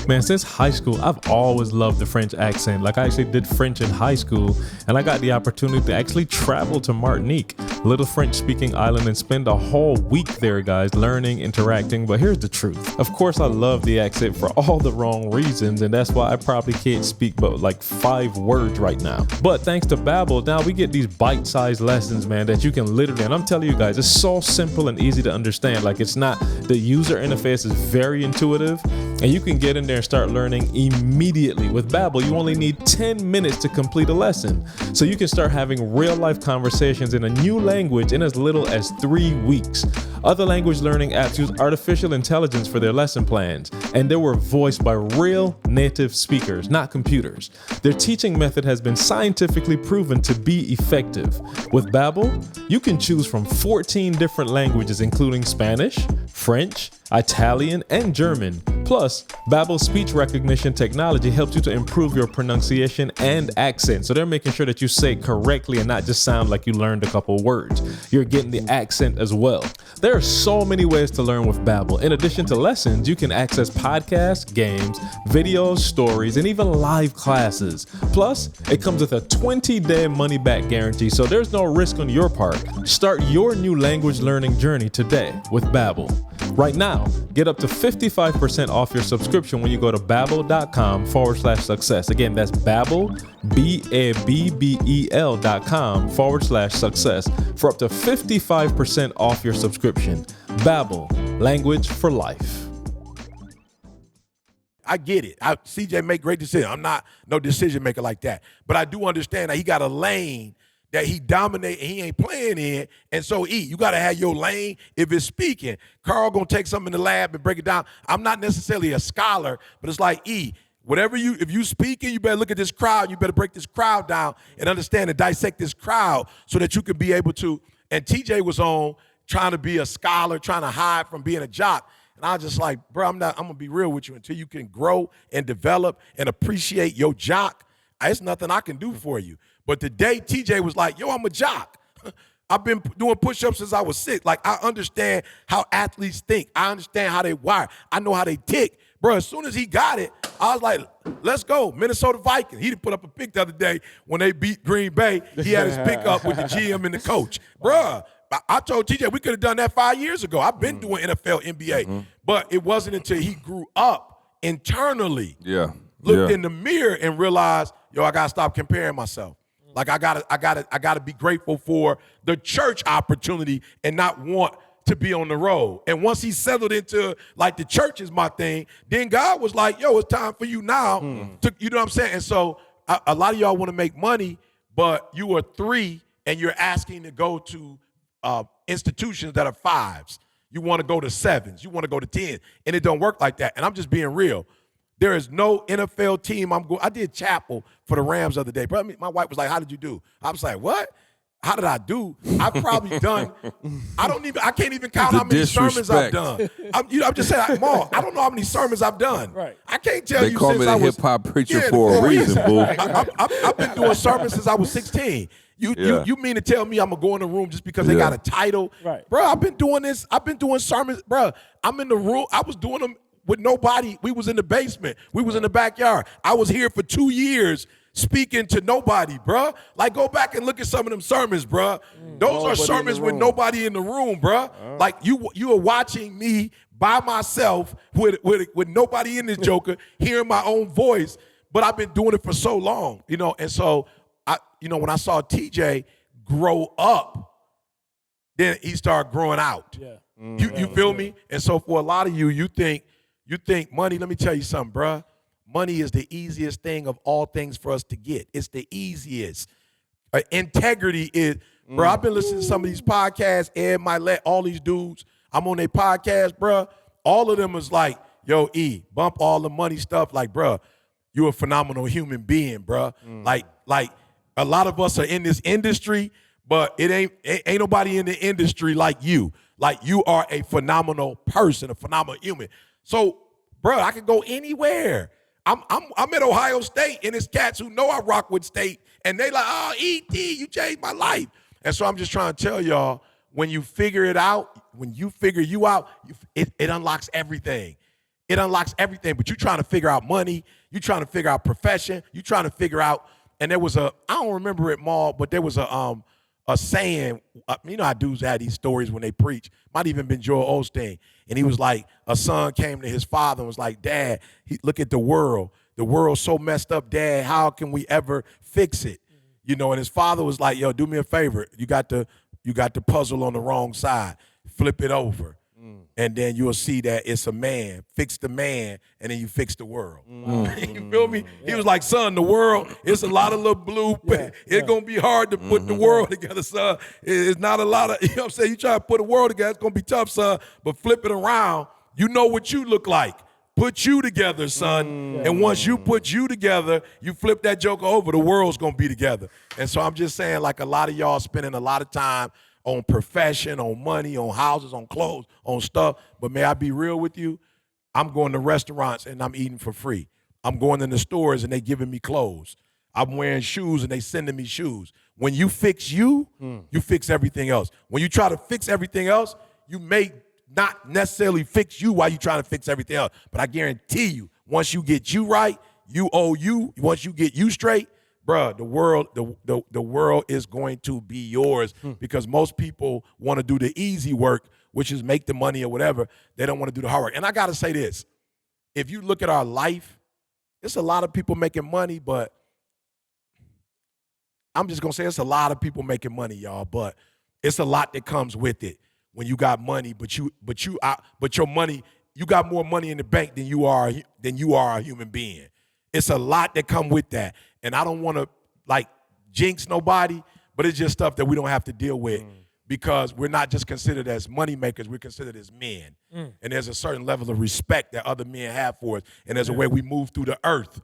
Man, since high school, I've always loved the French accent. Like, I actually did French in high school, and I got the opportunity to actually travel to Martinique, a little French-speaking island, and spend a whole week there, guys, learning, interacting. But here's the truth. Of course, I love the accent for all the wrong reasons, and that's why I probably can't speak but like 5 words right now. But thanks to Babbel, now we get these bite-sized lessons, man, that you can literally, and I'm telling you guys, it's so simple and easy to understand. Like, it's not, the user interface is very intuitive, and you can get in there and start learning immediately. With Babbel, you only need 10 minutes to complete a lesson. So you can start having real life conversations in a new language in as little as 3 weeks. Other language learning apps use artificial intelligence for their lesson plans, and they were voiced by real native speakers, not computers. Their teaching method has been scientifically proven to be effective. With Babbel, you can choose from 14 different languages, including Spanish, French, Italian, and German. Plus, Babbel's speech recognition technology helps you to improve your pronunciation and accent. So they're making sure that you say it correctly and not just sound like you learned a couple words. You're getting the accent as well. There are so many ways to learn with Babbel. In addition to lessons, you can access podcasts, games, videos, stories, and even live classes. Plus, it comes with a 20-day money-back guarantee, so there's no risk on your part. Start your new language learning journey today with Babbel. Right now, get up to 55% off your subscription when you go to babbel.com/success. Again, that's Babbel, BABBEL.com/success for up to 55% off your subscription. Babbel, language for life. I get it. CJ make great decisions. I'm not no decision maker like that. But I do understand that he got a lane that he dominate and he ain't playing in. And so, you got to have your lane if it's speaking. Carl going to take something in the lab and break it down. I'm not necessarily a scholar, but it's like, if you speaking, you better look at this crowd. You better break this crowd down and understand and dissect this crowd so that you can be able to. And TJ was on trying to be a scholar, trying to hide from being a jock. And I was just like, bro, I'm going to be real with you. Until you can grow and develop and appreciate your jock, it's nothing I can do for you. But today, TJ was like, yo, I'm a jock. I've been doing push-ups since I was 6. Like, I understand how athletes think. I understand how they wire. I know how they tick. Bro, as soon as he got it, I was like, let's go. Minnesota Vikings. He put up a pic the other day when they beat Green Bay. He had his pick up with the GM and the coach. Bruh, I told TJ we could have done that 5 years ago. I've been doing NFL, NBA. But it wasn't until he grew up internally, looked in the mirror and realized, yo, I got to stop comparing myself. Like, I gotta be grateful for the church opportunity and not want to be on the road. And once he settled into, like, the church is my thing, then God was like, yo, it's time for you now. You know what I'm saying? And so a lot of y'all want to make money, but you are 3 and you're asking to go to institutions that are 5s. You want to go to 7s. You want to go to 10s. And it don't work like that. And I'm just being real. There is no NFL team I did chapel for the Rams the other day. Bro, my wife was like, how did you do? I was like, what? how did I do? I've probably done. I can't even count how many sermons I've done. I'm just saying, Maul, I don't know how many sermons I've done. Right. I can't tell They you call since me I the was hip hop preacher for a reason, boo. I've been doing sermons since I was 16. You mean to tell me I'm gonna go in the room just because they got a title? Right. Bro, I've been doing this. I've been doing sermons, bro. I'm in the room. I was doing them with nobody. We was in the basement. We was in the backyard. I was here for 2 years speaking to nobody, bro. Like, go back and look at some of them sermons, bro. Those are sermons with nobody in the room, bro. Like, you are watching me by myself with nobody in this joker, hearing my own voice. But I've been doing it for so long, you know. And so, when I saw TJ grow up, then he started growing out. Yeah. You feel me? And so for a lot of you think money. Let me tell you something, bruh. Money is the easiest thing of all things for us to get. It's the easiest. Integrity is, bro. I've been listening to some of these podcasts, Ed Milet, all these dudes. I'm on their podcast, bruh. All of them is like, yo, E, bump all the money stuff. Like, bruh, you're a phenomenal human being, bruh. Like a lot of us are in this industry, but it ain't nobody in the industry like you. Like, you are a phenomenal person, a phenomenal human. So, bruh, I could go anywhere. I'm at Ohio State, and it's cats who know I rock with State, and they like, oh, E.T., you changed my life. And so I'm just trying to tell y'all, when you figure it out, when you figure you out, it unlocks everything. It unlocks everything. But you're trying to figure out money. You're trying to figure out profession. You're trying to figure out, and there was I don't remember it, Maul, but there was a saying, you know how dudes had these stories when they preach. Might even been Joel Osteen. And he was like, a son came to his father and was like, Dad, look at the world. The world's so messed up, Dad. How can we ever fix it? You know, and his father was like, yo, do me a favor. You got the puzzle on the wrong side. Flip it over. And then you'll see that it's a man. Fix the man, and then you fix the world. You feel me? He was like, son, the world, it's a lot of little blue. It's going to be hard to put the world together, son. It's not a lot of, you know what I'm saying? You try to put a world together, it's going to be tough, son. But flip it around, you know what you look like. Put you together, son. And once you put you together, you flip that joker over, the world's going to be together. And so I'm just saying, like, a lot of y'all spending a lot of time on profession, on money, on houses, on clothes, on stuff. But may I be real with you? I'm going to restaurants and I'm eating for free. I'm going in the stores and they giving me clothes. I'm wearing shoes and they sending me shoes. When you fix you, you fix everything else. When you try to fix everything else, you may not necessarily fix you while you're trying to fix everything else. But I guarantee you, once you get you right, you owe you. Once you get you straight, bruh, the world is going to be yours because most people want to do the easy work, which is make the money or whatever. They don't want to do the hard work. And I got to say this. If you look at our life, it's a lot of people making money, but I'm just going to say it's a lot of people making money, y'all, but it's a lot that comes with it when you got money, but your money, you got more money in the bank than you are a human being. It's a lot that come with that. And I don't want to, like, jinx nobody, but it's just stuff that we don't have to deal with because we're not just considered as money makers, we're considered as men. And there's a certain level of respect that other men have for us. And there's a way we move through the earth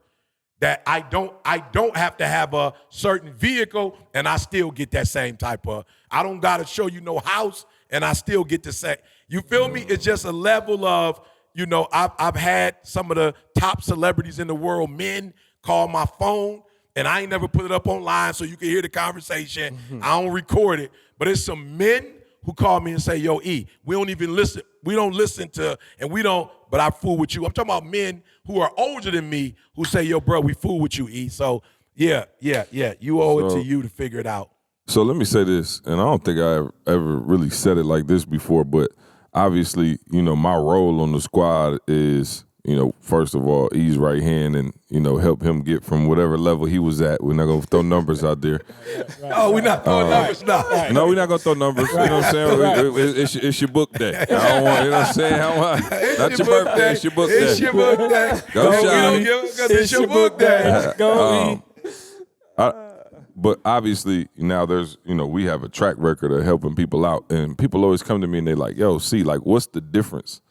that I don't have to have a certain vehicle and I still get that same type of, I don't got to show you no house and I still get the same. You feel me? It's just a level of, you know, I've had some of the top celebrities in the world, men, call my phone, and I ain't never put it up online so you can hear the conversation. I don't record it. But it's some men who call me and say, yo, E, we don't even listen. We don't listen to, and we don't, but I fool with you. I'm talking about men who are older than me who say, yo, bro, we fool with you, E. So, yeah. You owe it to you to figure it out. So let me say this, and I don't think I ever really said it like this before, but obviously, you know, my role on the squad is, you know, first of all, ease right hand and, you know, help him get from whatever level he was at. We're not going to throw numbers out there. Oh, we're not throwing numbers now. No, we're not going to throw numbers. You know what I'm saying? It's your book day. I don't want, you know what I'm saying? Not your birthday, it's your book day. It's your book day. Go, Shine. It's your book day. Go, But obviously now there's, you know, we have a track record of helping people out, and people always come to me and they're like, yo, see, like, what's the difference?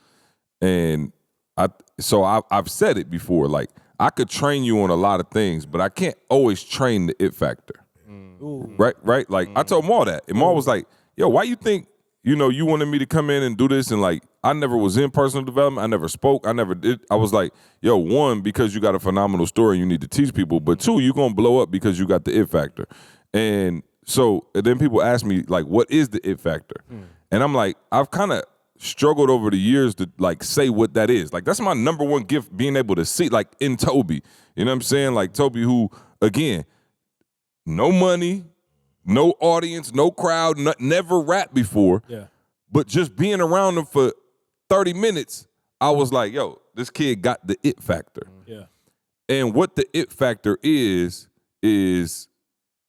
And I've said it before, like, I could train you on a lot of things, but I can't always train the it factor. Right? Like, I told Maul that. And Maul was like, yo, why you think, you wanted me to come in and do this? And, like, I never was in personal development. I never spoke. I never did. I was like, yo, one, because you got a phenomenal story and you need to teach people. But two, you're going to blow up because you got the it factor. And so and then people ask me, like, what is the it factor? And I'm like, I've kind of struggled over the years to, like, say what that is. Like, that's my number one gift, being able to see, like, in Toby. You know what I'm saying? Like, Toby, who, again, no money, no audience, no crowd, never rapped before. Yeah. But just being around him for 30 minutes, I was like, yo, this kid got the it factor. Yeah. And what the it factor is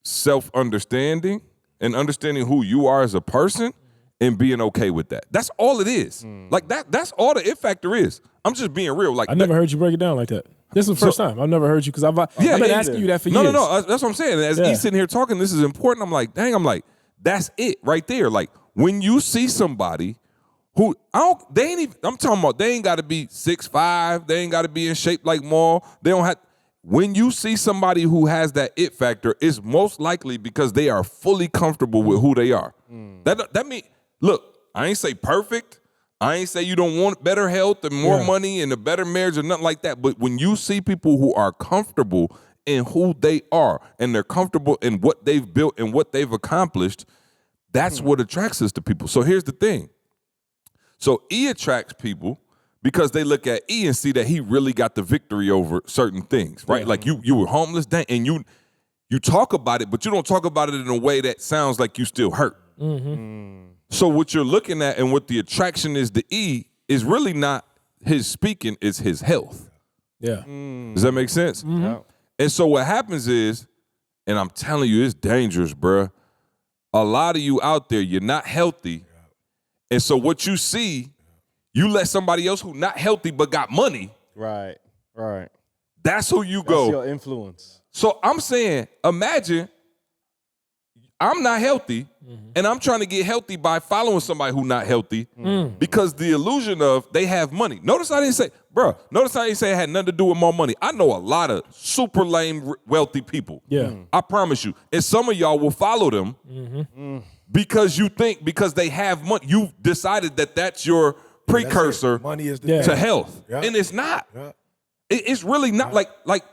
self-understanding and understanding who you are as a person and being okay with that. That's all it is. Like, that's all the it factor is. I'm just being real. Like, I never heard you break it down like that. This is the first time. I've never heard you because I've been asking you that for years. No. That's what I'm saying. As he's sitting here talking, this is important. I'm like, dang, that's it right there. Like, when you see somebody who, I'm talking about, they ain't got to be 6'5", they ain't got to be in shape like Maul. They don't have, when you see somebody who has that it factor, it's most likely because they are fully comfortable with who they are. That mean, look, I ain't say perfect. I ain't say you don't want better health and more money and a better marriage or nothing like that. But when you see people who are comfortable in who they are and they're comfortable in what they've built and what they've accomplished, that's what attracts us to people. So here's the thing. So E attracts people because they look at E and see that he really got the victory over certain things, right? Like you were homeless, and you talk about it, but you don't talk about it in a way that sounds like you still hurt. So what you're looking at and what the attraction is to E is really not his speaking, it's his health. Yeah. Does that make sense? And so what happens is, and I'm telling you, it's dangerous, bruh. A lot of you out there, you're not healthy. And so what you see, you let somebody else who not healthy but got money. Right. That's who you go. That's your influence. So I'm saying, imagine I'm not healthy and I'm trying to get healthy by following somebody who not healthy because the illusion of they have money. Notice I didn't say it had nothing to do with more money. I know a lot of super lame wealthy people. Yeah. I promise you. And some of y'all will follow them because you think because they have money, you've decided that that's your precursor money is the to health. Yeah. And it's not. Yeah. It's really not like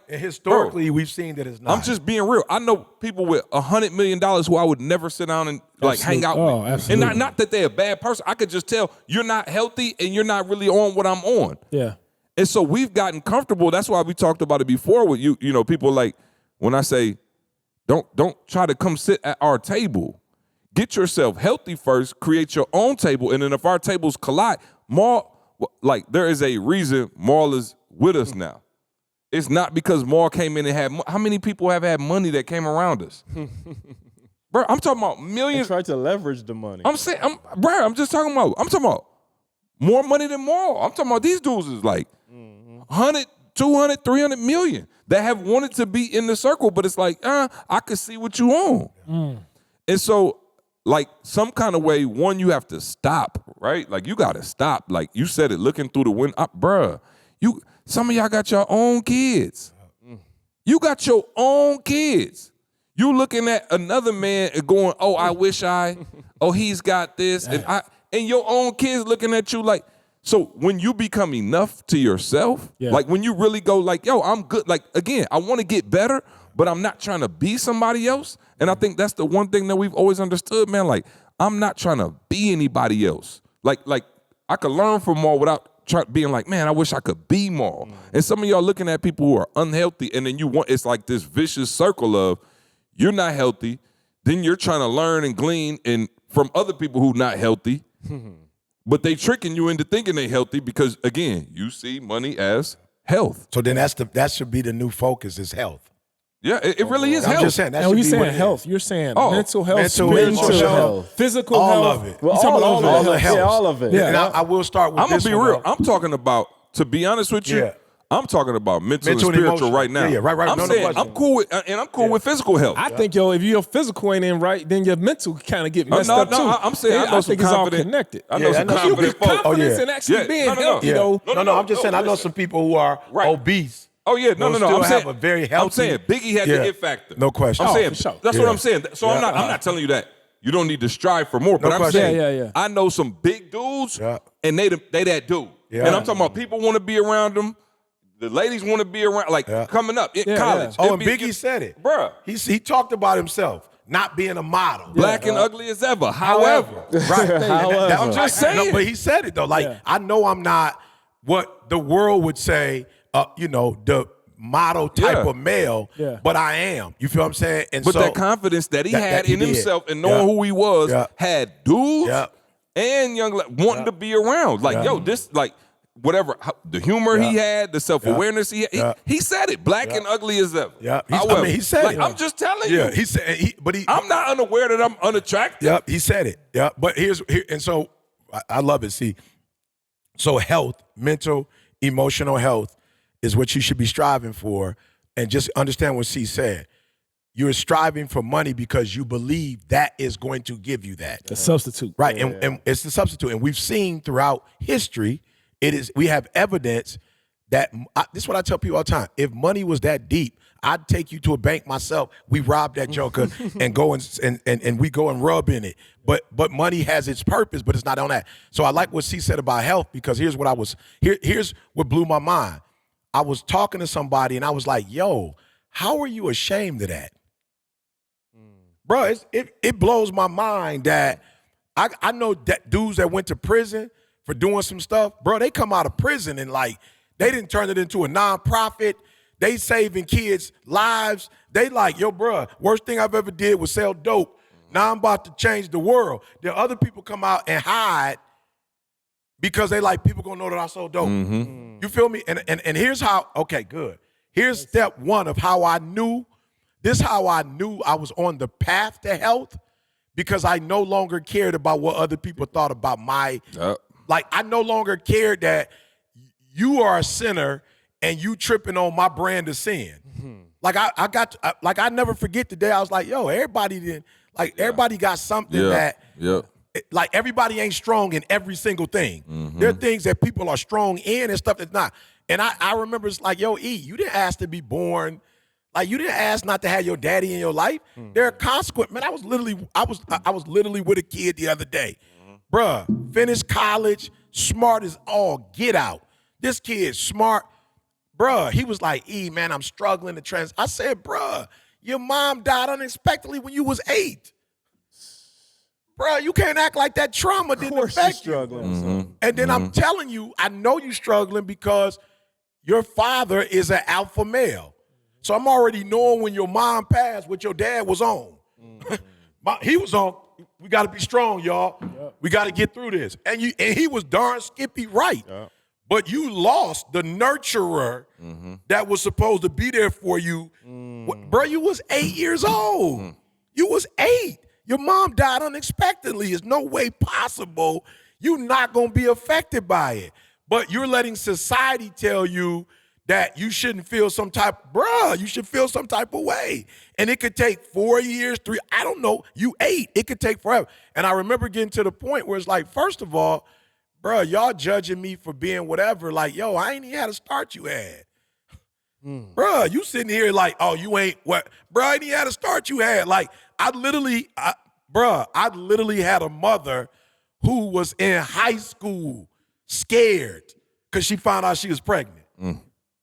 and historically, we've seen that it's not. I'm just being real. I know people with $100 million who I would never sit down and like hang out with. Absolutely. And not that they're a bad person. I could just tell you're not healthy and you're not really on what I'm on. Yeah. And so we've gotten comfortable. That's why we talked about it before with you. You know, people like when I say, don't try to come sit at our table. Get yourself healthy first. Create your own table, and then if our tables collide, there is a reason Maul is with us now. It's not because Maul came in and had how many people have had money that came around us? Bro, I'm talking about millions. Try to leverage the money. I'm talking about more money than Maul. I'm talking about these dudes is like 100, 200, 300 million that have wanted to be in the circle, but it's like, I could see what you on. And so, like, some kind of way, one, you have to stop, right? Like, you got to stop. Like, you said it, looking through the window. Bruh, some of y'all got your own kids. You got your own kids. You looking at another man and going, he's got this. And your own kids looking at you like, so when you become enough to yourself, like when you really go like, yo, I'm good. Like, again, I want to get better, but I'm not trying to be somebody else. And I think that's the one thing that we've always understood, man. Like, I'm not trying to be anybody else. Like I could learn from more without being like, man, I wish I could be more. And some of y'all looking at people who are unhealthy, and then it's like this vicious circle of you're not healthy, then you're trying to learn and glean from other people who not healthy, but they tricking you into thinking they healthy because, again, you see money as health. So then that should be the new focus is health. Yeah, it really is health. I'm just saying that Now, should when be you're what saying it health, is. you're saying mental health, spiritual health, physical all health. of it. Well, You're talking all about all of the it. health. Yeah, all of it. Yeah. And I will start with I'm going this to be one, real. though. I'm talking about, to be honest with you, Yeah. I'm talking about mental and Mental and spiritual emotional. right now. Yeah, right. I'm No saying question. I'm cool with physical health. I think, if your physical ain't in right, then your mental kind of get messed up too. I'm saying I know some think it's all confident. connected. I know Yeah, some I know. confident You get folks. confidence yeah. in actually Yeah. being No, no, no. healthy, Yeah. though. No, I'm just saying I know some people who are Right. obese Oh yeah, no. Still I'm have saying a very healthy. I'm saying Biggie had the it factor. No question. I'm saying for sure. that's Yeah. what I'm saying. So I'm Yeah. not telling you that you don't need to strive for more. But I'm question. saying Yeah. I know some big dudes, Yeah. and they that dude. Yeah. And I'm talking about people want to be around them. The ladies want to be around, like coming up in college. Oh, and It'd Biggie said it, bruh. He talked about himself not being a model. Black and ugly as ever. However, Right. I'm just saying. No, but he said it though. Like I know I'm not what the world would say. The model type of male, but I am. You feel what I'm saying? And but so that confidence that he had he in did. himself and knowing who he was had dudes Yeah. and young wanting to be around. Like, yo, this like whatever the humor he had, the self-awareness he had. He said it. Black and ugly as ever. Yeah. However, he said like, it. I'm just telling you. Yeah, he said. I'm not unaware that I'm unattractive. Yep, he said it. Yeah, but and so I love it. See, so health, mental, emotional health, is what you should be striving for. And just understand what C said. You're striving for money because you believe that is going to give you that. The substitute. Right, and it's the substitute. And we've seen throughout history, we have evidence that, this is what I tell people all the time. If money was that deep, I'd take you to a bank myself. We rob that joker and go and we go and rub in it. But money has its purpose, but it's not on that. So I like what C said about health, because here's what blew my mind. I was talking to somebody and I was like, yo, how are you ashamed of that? Bro, it blows my mind that I know that dudes that went to prison for doing some stuff, bro, they come out of prison and like, they didn't turn it into a nonprofit. They saving kids' lives. They like, yo, bro, worst thing I've ever did was sell dope. Now I'm about to change the world. There are other people come out and hide because they like, people gonna know that I sold dope. Mm-hmm. You feel me? And here's how, okay, good. Here's step one of how I knew. This how I knew I was on the path to health, because I no longer cared about what other people thought about my, like I no longer cared that you are a sinner and you tripping on my brand of sin. Mm-hmm. Like I never forget the day I was like, yo, everybody got something that, like everybody ain't strong in every single thing. Mm-hmm. There are things that people are strong in and stuff that's not. And I remember it's like, yo, E, you didn't ask to be born. Like you didn't ask not to have your daddy in your life. Mm-hmm. There are consequences. Man, I was literally with a kid the other day. Mm-hmm. Bruh, finished college, smart as all get out. This kid smart. Bruh, he was like, E, man, I'm struggling to I said, bruh, your mom died unexpectedly when you was 8. Bruh, you can't act like that trauma didn't affect you. Mm-hmm. And then I'm telling you, I know you're struggling because your father is an alpha male. So I'm already knowing when your mom passed what your dad was on. Mm-hmm. He was on, we got to be strong, y'all. Yep. We got to get through this. And he was darn Skippy right. Yep. But you lost the nurturer that was supposed to be there for you. Bro, you was 8 years old. You was 8. Your mom died unexpectedly. There's no way possible you're not going to be affected by it. But you're letting society tell you that you shouldn't feel some type, you should feel some type of way. And it could take 4 years, 3, I don't know, you 8. It could take forever. And I remember getting to the point where it's like, first of all, y'all judging me for being whatever. Like, yo, I ain't even had a start you had. You sitting here like, oh, you ain't what? I ain't even had a start you had. Like, I literally had a mother who was in high school scared because she found out she was pregnant.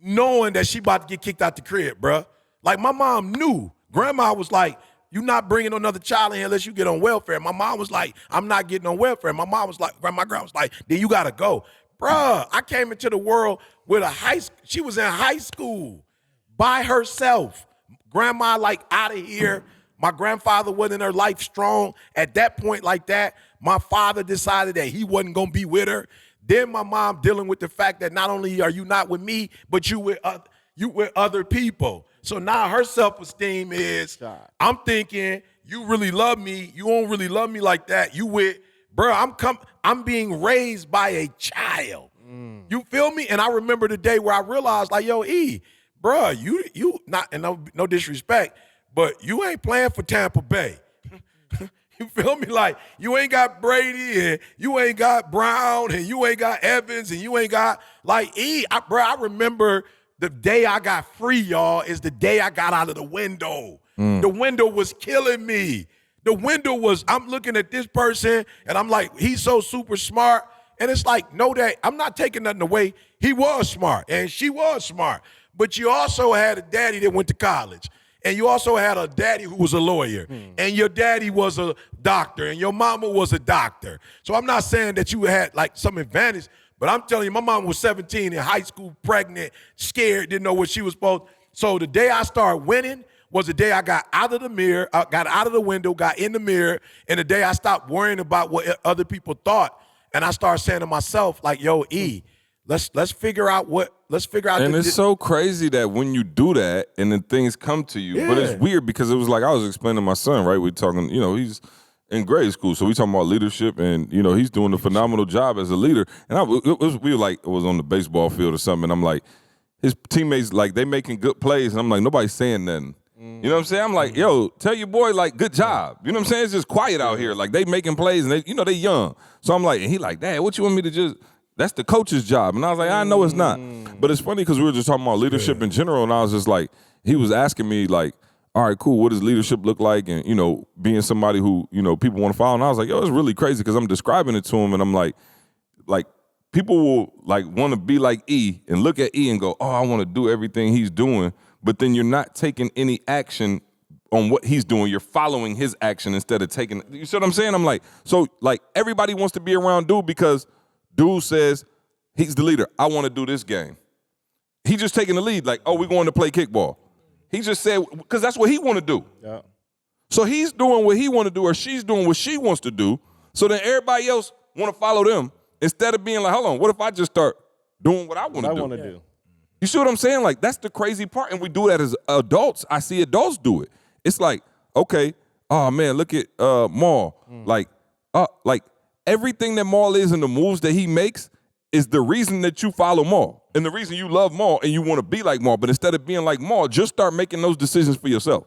Knowing that she about to get kicked out the crib, bruh. Like, my mom knew. Grandma was like, you not bringing another child in here unless you get on welfare. My mom was like, I'm not getting on welfare. My mom was like, my grandma was like, then you got to go. Bruh, I came into the world with she was in high school by herself. Grandma like out of here. My grandfather wasn't in her life strong. At that point like that, my father decided that he wasn't going to be with her. Then my mom dealing with the fact that not only are you not with me, but you with other people. So now her self-esteem is, I'm thinking, you really love me. You don't really love me like that. I'm being raised by a child. You feel me? And I remember the day where I realized, like, yo, E, you not, and no disrespect, but you ain't playing for Tampa Bay. You feel me? Like, you ain't got Brady, and you ain't got Brown, and you ain't got Evans, and you ain't got, like, I remember the day I got free, y'all, is the day I got out of the window. The window was killing me. The window was, I'm looking at this person, and I'm like, he's so super smart. And it's like, no, that I'm not taking nothing away. He was smart, and she was smart. But you also had a daddy that went to college. And you also had a daddy who was a lawyer. And your daddy was a doctor. And your mama was a doctor. So I'm not saying that you had like some advantage. But I'm telling you, my mom was 17 in high school, pregnant, scared, didn't know what she was supposed to. So the day I started winning was the day I got out of the mirror, got out of the window, got in the mirror, and the day I stopped worrying about what other people thought. And I started saying to myself, like, yo, E, let's figure out And it's so crazy that when you do that and then things come to you. But it's weird because it was like I was explaining to my son, right? We're talking, he's in grade school, so we talking about leadership, and he's doing a phenomenal job as a leader. And we were like, it was on the baseball field or something. And I'm like, his teammates like they making good plays, and I'm like, nobody's saying nothing. You know what I'm saying? I'm like, yo, tell your boy like, good job. You know what I'm saying? It's just quiet out here. Like they making plays, and they young. So I'm like, and he like, Dad, what you want me to just? That's the coach's job. And I was like, I know it's not. But it's funny because we were just talking about leadership in general, and I was just like, he was asking me like, all right, cool, what does leadership look like? And, being somebody who, people want to follow. And I was like, yo, it's really crazy because I'm describing it to him, and I'm like people will like want to be like E and look at E and go, oh, I want to do everything he's doing. But then you're not taking any action on what he's doing. You're following his action instead of taking, you see what I'm saying? I'm like, so like everybody wants to be around dude because dude says he's the leader. I want to do this game. He just taking the lead like, oh, we're going to play kickball. He just said, because that's what he want to do. Yeah. So he's doing what he want to do, or she's doing what she wants to do. So then everybody else want to follow them instead of being like, hold on, what if I just start doing what I want to do? You see what I'm saying? Like, that's the crazy part. And we do that as adults. I see adults do it. It's like, okay, oh man, look at Maul. Like everything that Maul is and the moves that he makes is the reason that you follow Maul. And the reason you love Maul and you want to be like Maul. But instead of being like Maul, just start making those decisions for yourself.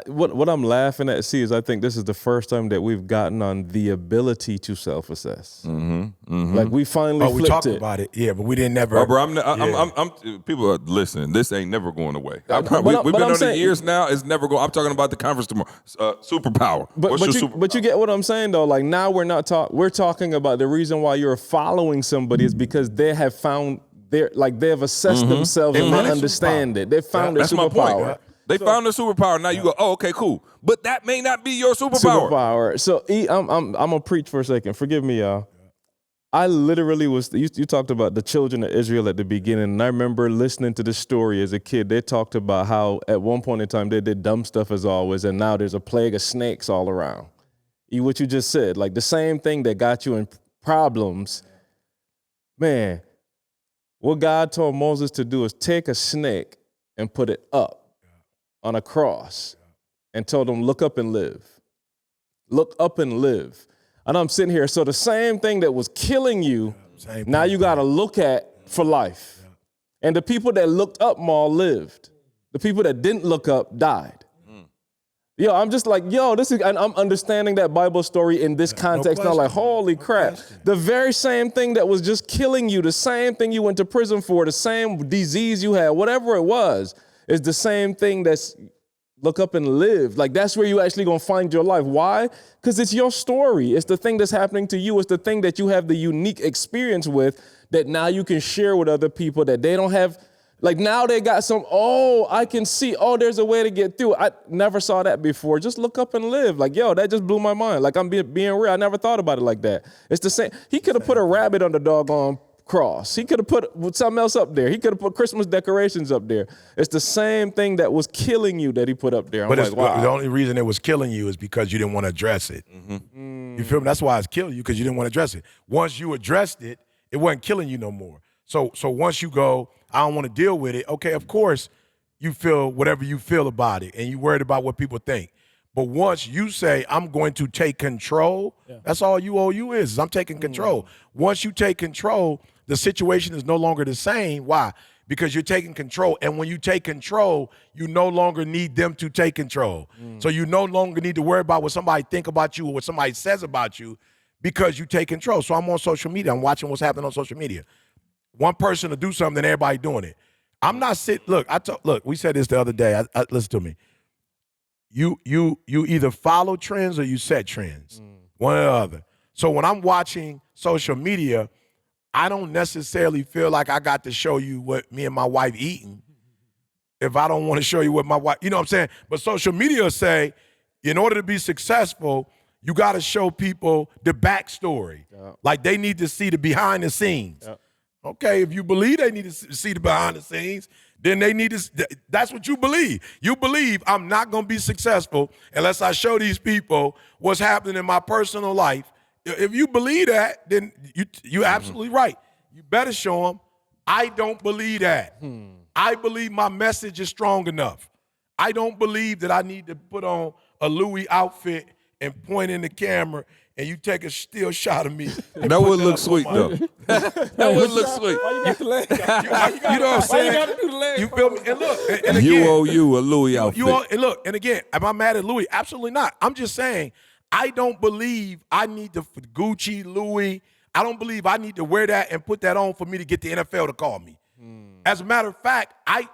What I'm laughing at, is I think this is the first time that we've gotten on the ability to self-assess. Like we finally flipped we talked it. about it, yeah, but we didn't never. Bro, I'm people are listening. This ain't never going away. We've been on it years now. It's never going. I'm talking about the conference tomorrow. Superpower. But you get what I'm saying though. Like now we're talking about the reason why you're following somebody is because they have found they have assessed themselves and they understand it. They found their superpower. My point. They found the superpower. Now you go, oh, okay, cool. But that may not be your superpower. So I'm gonna preach for a second. Forgive me, y'all. I literally was. You talked about the children of Israel at the beginning, and I remember listening to this story as a kid. They talked about how at one point in time they did dumb stuff as always, and now there's a plague of snakes all around. What you just said, like the same thing that got you in problems, man. What God told Moses to do is take a snake and put it up on a cross and told him, look up and live. Look up and live. And I'm sitting here. So the same thing that was killing you, now you got to look at for life. And the people that looked up more lived. The people that didn't look up died. Yo, I'm just like, and I'm understanding that Bible story in this context. Now, like, holy crap. The very same thing that was just killing you, the same thing you went to prison for, the same disease you had, whatever it was, is the same thing that's look up and live. Like, that's where you actually going to find your life. Why? Because it's your story. It's the thing that's happening to you. It's the thing that you have the unique experience with that now you can share with other people that they don't have. Like, now they got I can see, there's a way to get through. I never saw that before. Just look up and live. Like, that just blew my mind. Like, I'm being real. I never thought about it like that. It's the same. He could have put a rabbit on the doggone cross. He could have put something else up there. He could have put Christmas decorations up there. It's the same thing that was killing you that he put up there. Wow. The only reason it was killing you is because you didn't want to address it. You feel me? That's why it's killing you, because you didn't want to address it. Once you addressed it, it wasn't killing you no more. So once you go, I don't want to deal with it. Okay, of course you feel whatever you feel about it, and you worried about what people think. But once you say, I'm going to take control, that's all you is I'm taking control. Once you take control, the situation is no longer the same. Why? Because you're taking control. And when you take control, you no longer need them to take control. So you no longer need to worry about what somebody think about you or what somebody says about you, because you take control. So I'm on social media. I'm watching what's happening on social media. One person will do something, and everybody doing it. I'm not sitting. Look, look. We said this the other day. Listen to me. You either follow trends or you set trends. One or the other. So when I'm watching social media, I don't necessarily feel like I got to show you what me and my wife eating if I don't want to show you what my wife, you know what I'm saying? But social media will say, in order to be successful, you got to show people the backstory. Like they need to see the behind the scenes. Okay, if you believe they need to see the behind the scenes, then they need to, that's what you believe. You believe I'm not going to be successful unless I show these people what's happening in my personal life. If you believe that, then you're absolutely right. You better show them. I don't believe that. I believe my message is strong enough. I don't believe that I need to put on a Louis outfit and point in the camera and you take a still shot of me. That would look sweet, though. That would look sweet. Why you got the leg out? You know what I'm saying? Why you got to do the leg? You feel me? And look, and again, You owe you a Louis outfit. And look, and again, am I mad at Louis? Absolutely not. I'm just saying, I don't believe I need the Gucci, Louis. I don't believe I need to wear that and put that on for me to get the NFL to call me. As a matter of fact,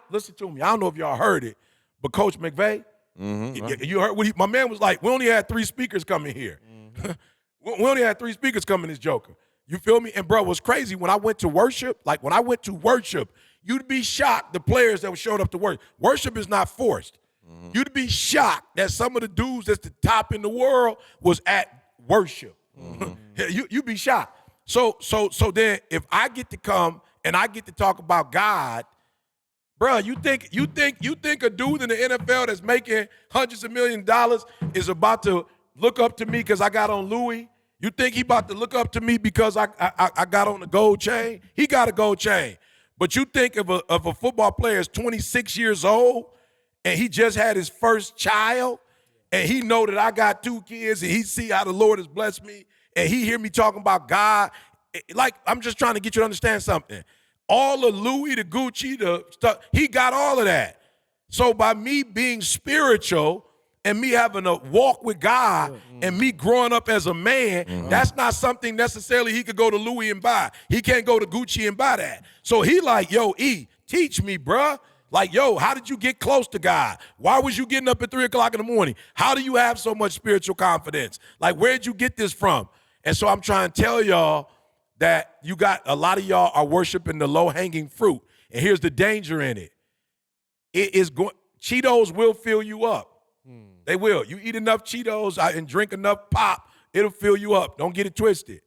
listen to me. I don't know if y'all heard it, but Coach McVay, you heard what my man was like, we only had 3 speakers coming here. We only had 3 speakers coming this Joker. You feel me? And bro, what's crazy, when I went to worship, you'd be shocked the players that showed up to worship. Worship is not forced. You'd be shocked that some of the dudes that's the top in the world was at worship. You'd be shocked. So then if I get to come and I get to talk about God, bro, you think a dude in the NFL that's making hundreds of millions of dollars is about to look up to me because I got on Louis? You think he about to look up to me because I got on the gold chain? He got a gold chain. But you think of a football player is 26 years old and he just had his first child and he know that I got 2 kids and he see how the Lord has blessed me and he hear me talking about God. Like, I'm just trying to get you to understand something. All the Louis, the Gucci, the stuff, he got all of that. So by me being spiritual and me having a walk with God and me growing up as a man, that's not something necessarily he could go to Louis and buy. He can't go to Gucci and buy that. So he like, yo, E, teach me, bruh. Like, yo, how did you get close to God? Why was you getting up at 3 o'clock in the morning? How do you have so much spiritual confidence? Like, where'd you get this from? And so I'm trying to tell y'all that you got a lot of y'all are worshiping the low-hanging fruit. And here's the danger in it. Cheetos will fill you up. They will. You eat enough Cheetos and drink enough pop, it'll fill you up. Don't get it twisted.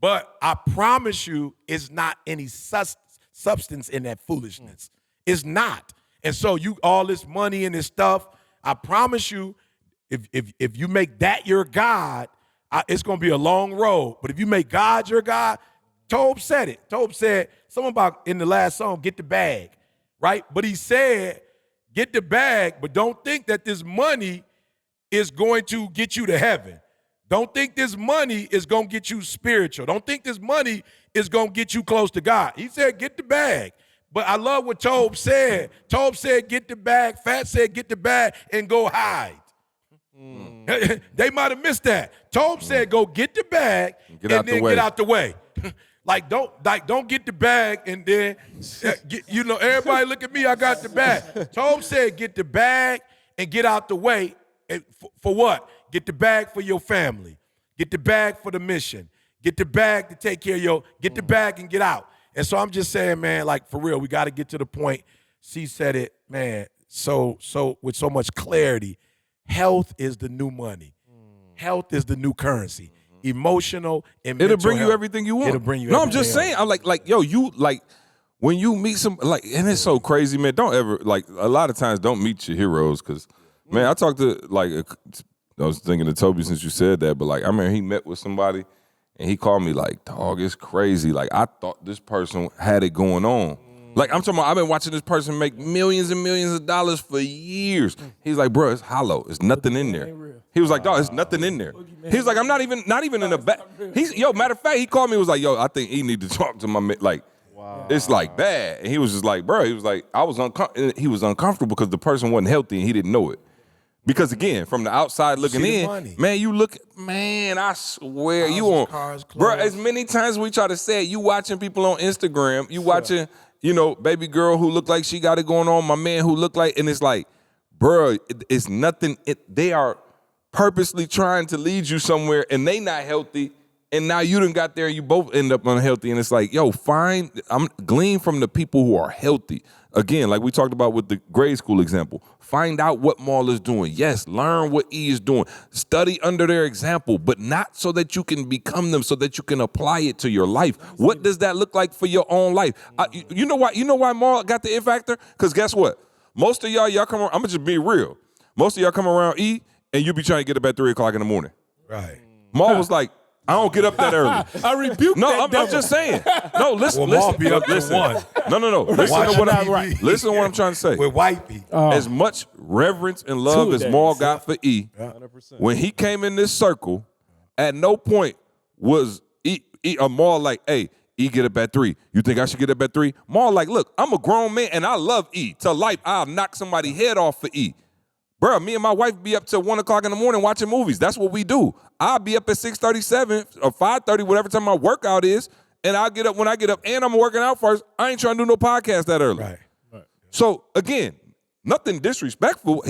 But I promise you, it's not any substance in that foolishness. It's not. And so all this money and this stuff, I promise you, if you make that your God, it's going to be a long road. But if you make God your God, Tobe said it. Tobe said something about in the last song, get the bag, right? But he said, get the bag, but don't think that this money is going to get you to heaven. Don't think this money is going to get you spiritual. Don't think this money is going to get you close to God. He said, get the bag. But I love what Tobe said. Tobe said, get the bag. Fat said, get the bag and go hide. They might have missed that. Tobe said, go get the bag and then get out the way. Don't get the bag and then, everybody look at me, I got the bag. Tobe said, get the bag and get out the way. For what? Get the bag for your family. Get the bag for the mission. Get the bag to take care of get the bag and get out. And so I'm just saying, man, like for real, we got to get to the point. C said it, man, so with so much clarity. Health is the new money. Health is the new currency. Emotional and mental It'll bring health. you everything you want. It'll bring you No, everything I'm just saying. I'm like, yo, you like when you meet some and it's so crazy, man. Don't ever a lot of times don't meet your heroes because, man, I talked to I was thinking of Toby since you said that, but I remember he met with somebody and he called me like, dog, it's crazy. Like I thought this person had it going on. Like, I'm talking about, I've been watching this person make millions and millions of dollars for years. He's like, bro, it's hollow. It's nothing in there. He was like, dog, it's nothing in there. He was like, I'm not even in the back. Matter of fact, he called me and was like, yo, I think he need to talk to my man. Like, it's like bad. And he was just like, bro, he was like, he was uncomfortable because the person wasn't healthy and he didn't know it. Because again, from the outside looking in, man, I swear you on, bro, as many times we try to say it, you watching people on Instagram, you watching, baby girl who look like she got it going on, my man who look like, and it's like, bro, it's nothing. They are purposely trying to lead you somewhere, and they not healthy, and now you done got there, and you both end up unhealthy, and it's like, yo, glean from the people who are healthy. Again, like we talked about with the grade school example, find out what Maul is doing. Yes, learn what E is doing. Study under their example, but not so that you can become them, so that you can apply it to your life. What does that look like for your own life? You know why Maul got the it factor? Because guess what? Most of y'all come around, I'm going to just be real. Most of y'all come around E, and you be trying to get up at 3 o'clock in the morning. Right. Maul was like, I don't get up that early. I rebuke No, that. I'm just saying. No, listen. Maul be up listen. at 1. No. Listen to what I'm trying to say. With white people. As much reverence and love 2 as days. Maul got for E, 100%. when he came in this circle, at no point was Maul like, hey, E get up at 3. You think I should get up at 3? Maul like, look, I'm a grown man and I love E. To life, I'll knock somebody's head off for E. Bro, me and my wife be up till 1 o'clock in the morning watching movies. That's what we do. I'll be up at 6:37 or 5:30, whatever time my workout is, and I'll get up when I get up, and I'm working out first. I ain't trying to do no podcast that early. Right. So, again, nothing disrespectful.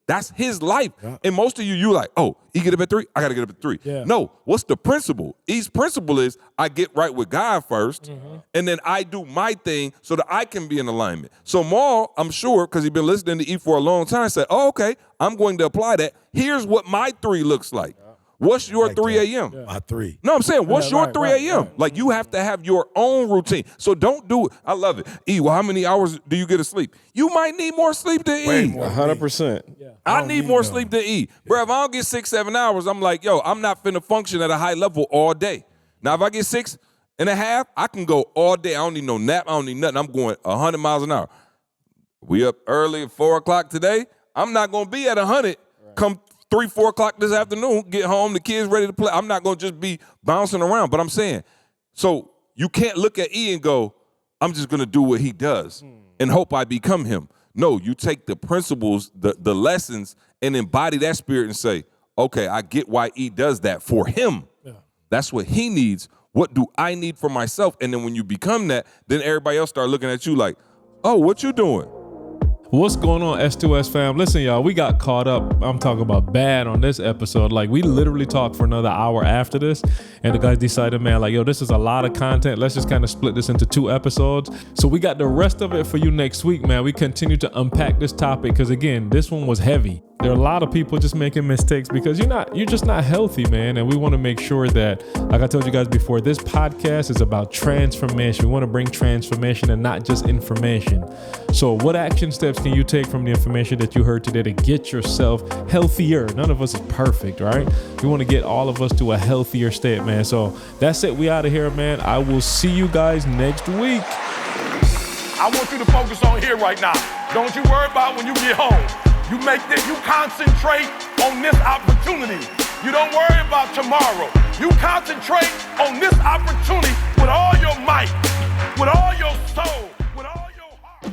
That's his life. Yeah. And most of you like, oh, he get up at 3? I got to get up at 3. Yeah. No, what's the principle? E's principle is I get right with God first, and then I do my thing so that I can be in alignment. So Maul, I'm sure, because he's been listening to E for a long time, said, oh, okay, I'm going to apply that. Here's what my 3 looks like. What's your Like 3 that. a.m.? My 3. No, I'm saying, what's your right, 3 a.m.? right. Like, you have to have your own routine. So don't do it. I love it. E, well, how many hours do you get of sleep? You might need more sleep than Way E. more. 100%. I don't need need more none. sleep than E. Bro, if I don't get 6-7 hours, I'm like, yo, I'm not finna function at a high level all day. Now, if I get 6.5, I can go all day. I don't need no nap. I don't need nothing. I'm going 100 miles an hour. We up early at 4 o'clock today. I'm not going to be at 100 come 3-4 o'clock this afternoon, get home, the kids ready to play. I'm not going to just be bouncing around. But I'm saying, so you can't look at E and go, I'm just going to do what he does and hope I become him. No, you take the principles, the lessons, and embody that spirit and say, okay, I get why E does that for him. Yeah. That's what he needs. What do I need for myself? And then when you become that, then everybody else start looking at you like, oh, what you doing? What's going on, S2S fam? Listen, y'all, we got caught up. I'm talking about bad on this episode. Like, we literally talked for another hour after this, and the guys decided, man, like, yo, this is a lot of content. Let's just kind of split this into 2 episodes. So we got the rest of it for you next week, man. We continue to unpack this topic because, again, this one was heavy. There are a lot of people just making mistakes because you're just not healthy, man. And we want to make sure that, like I told you guys before, this podcast is about transformation. We want to bring transformation and not just information. So what action steps can you take from the information that you heard today to get yourself healthier? None of us is perfect, right? We want to get all of us to a healthier state, man. So that's it. We out of here, man. I will see you guys next week. I want you to focus on here right now. Don't you worry about when you get home. You concentrate on this opportunity. You don't worry about tomorrow. You concentrate on this opportunity with all your might, with all your soul, with all your heart.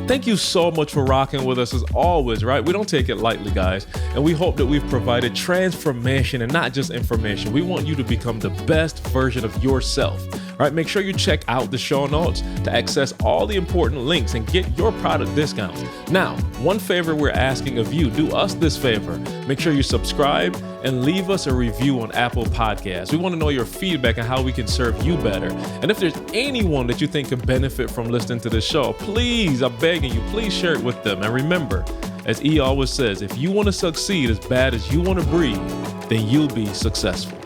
Thank you so much for rocking with us as always, right? We don't take it lightly, guys. And we hope that we've provided transformation and not just information. We want you to become the best version of yourself. All right, make sure you check out the show notes to access all the important links and get your product discounts. Now, one favor we're asking of you, do us this favor. Make sure you subscribe and leave us a review on Apple Podcasts. We want to know your feedback and how we can serve you better. And if there's anyone that you think could benefit from listening to this show, please, I'm begging you, please share it with them. And remember, as E always says, if you want to succeed as bad as you want to breathe, then you'll be successful.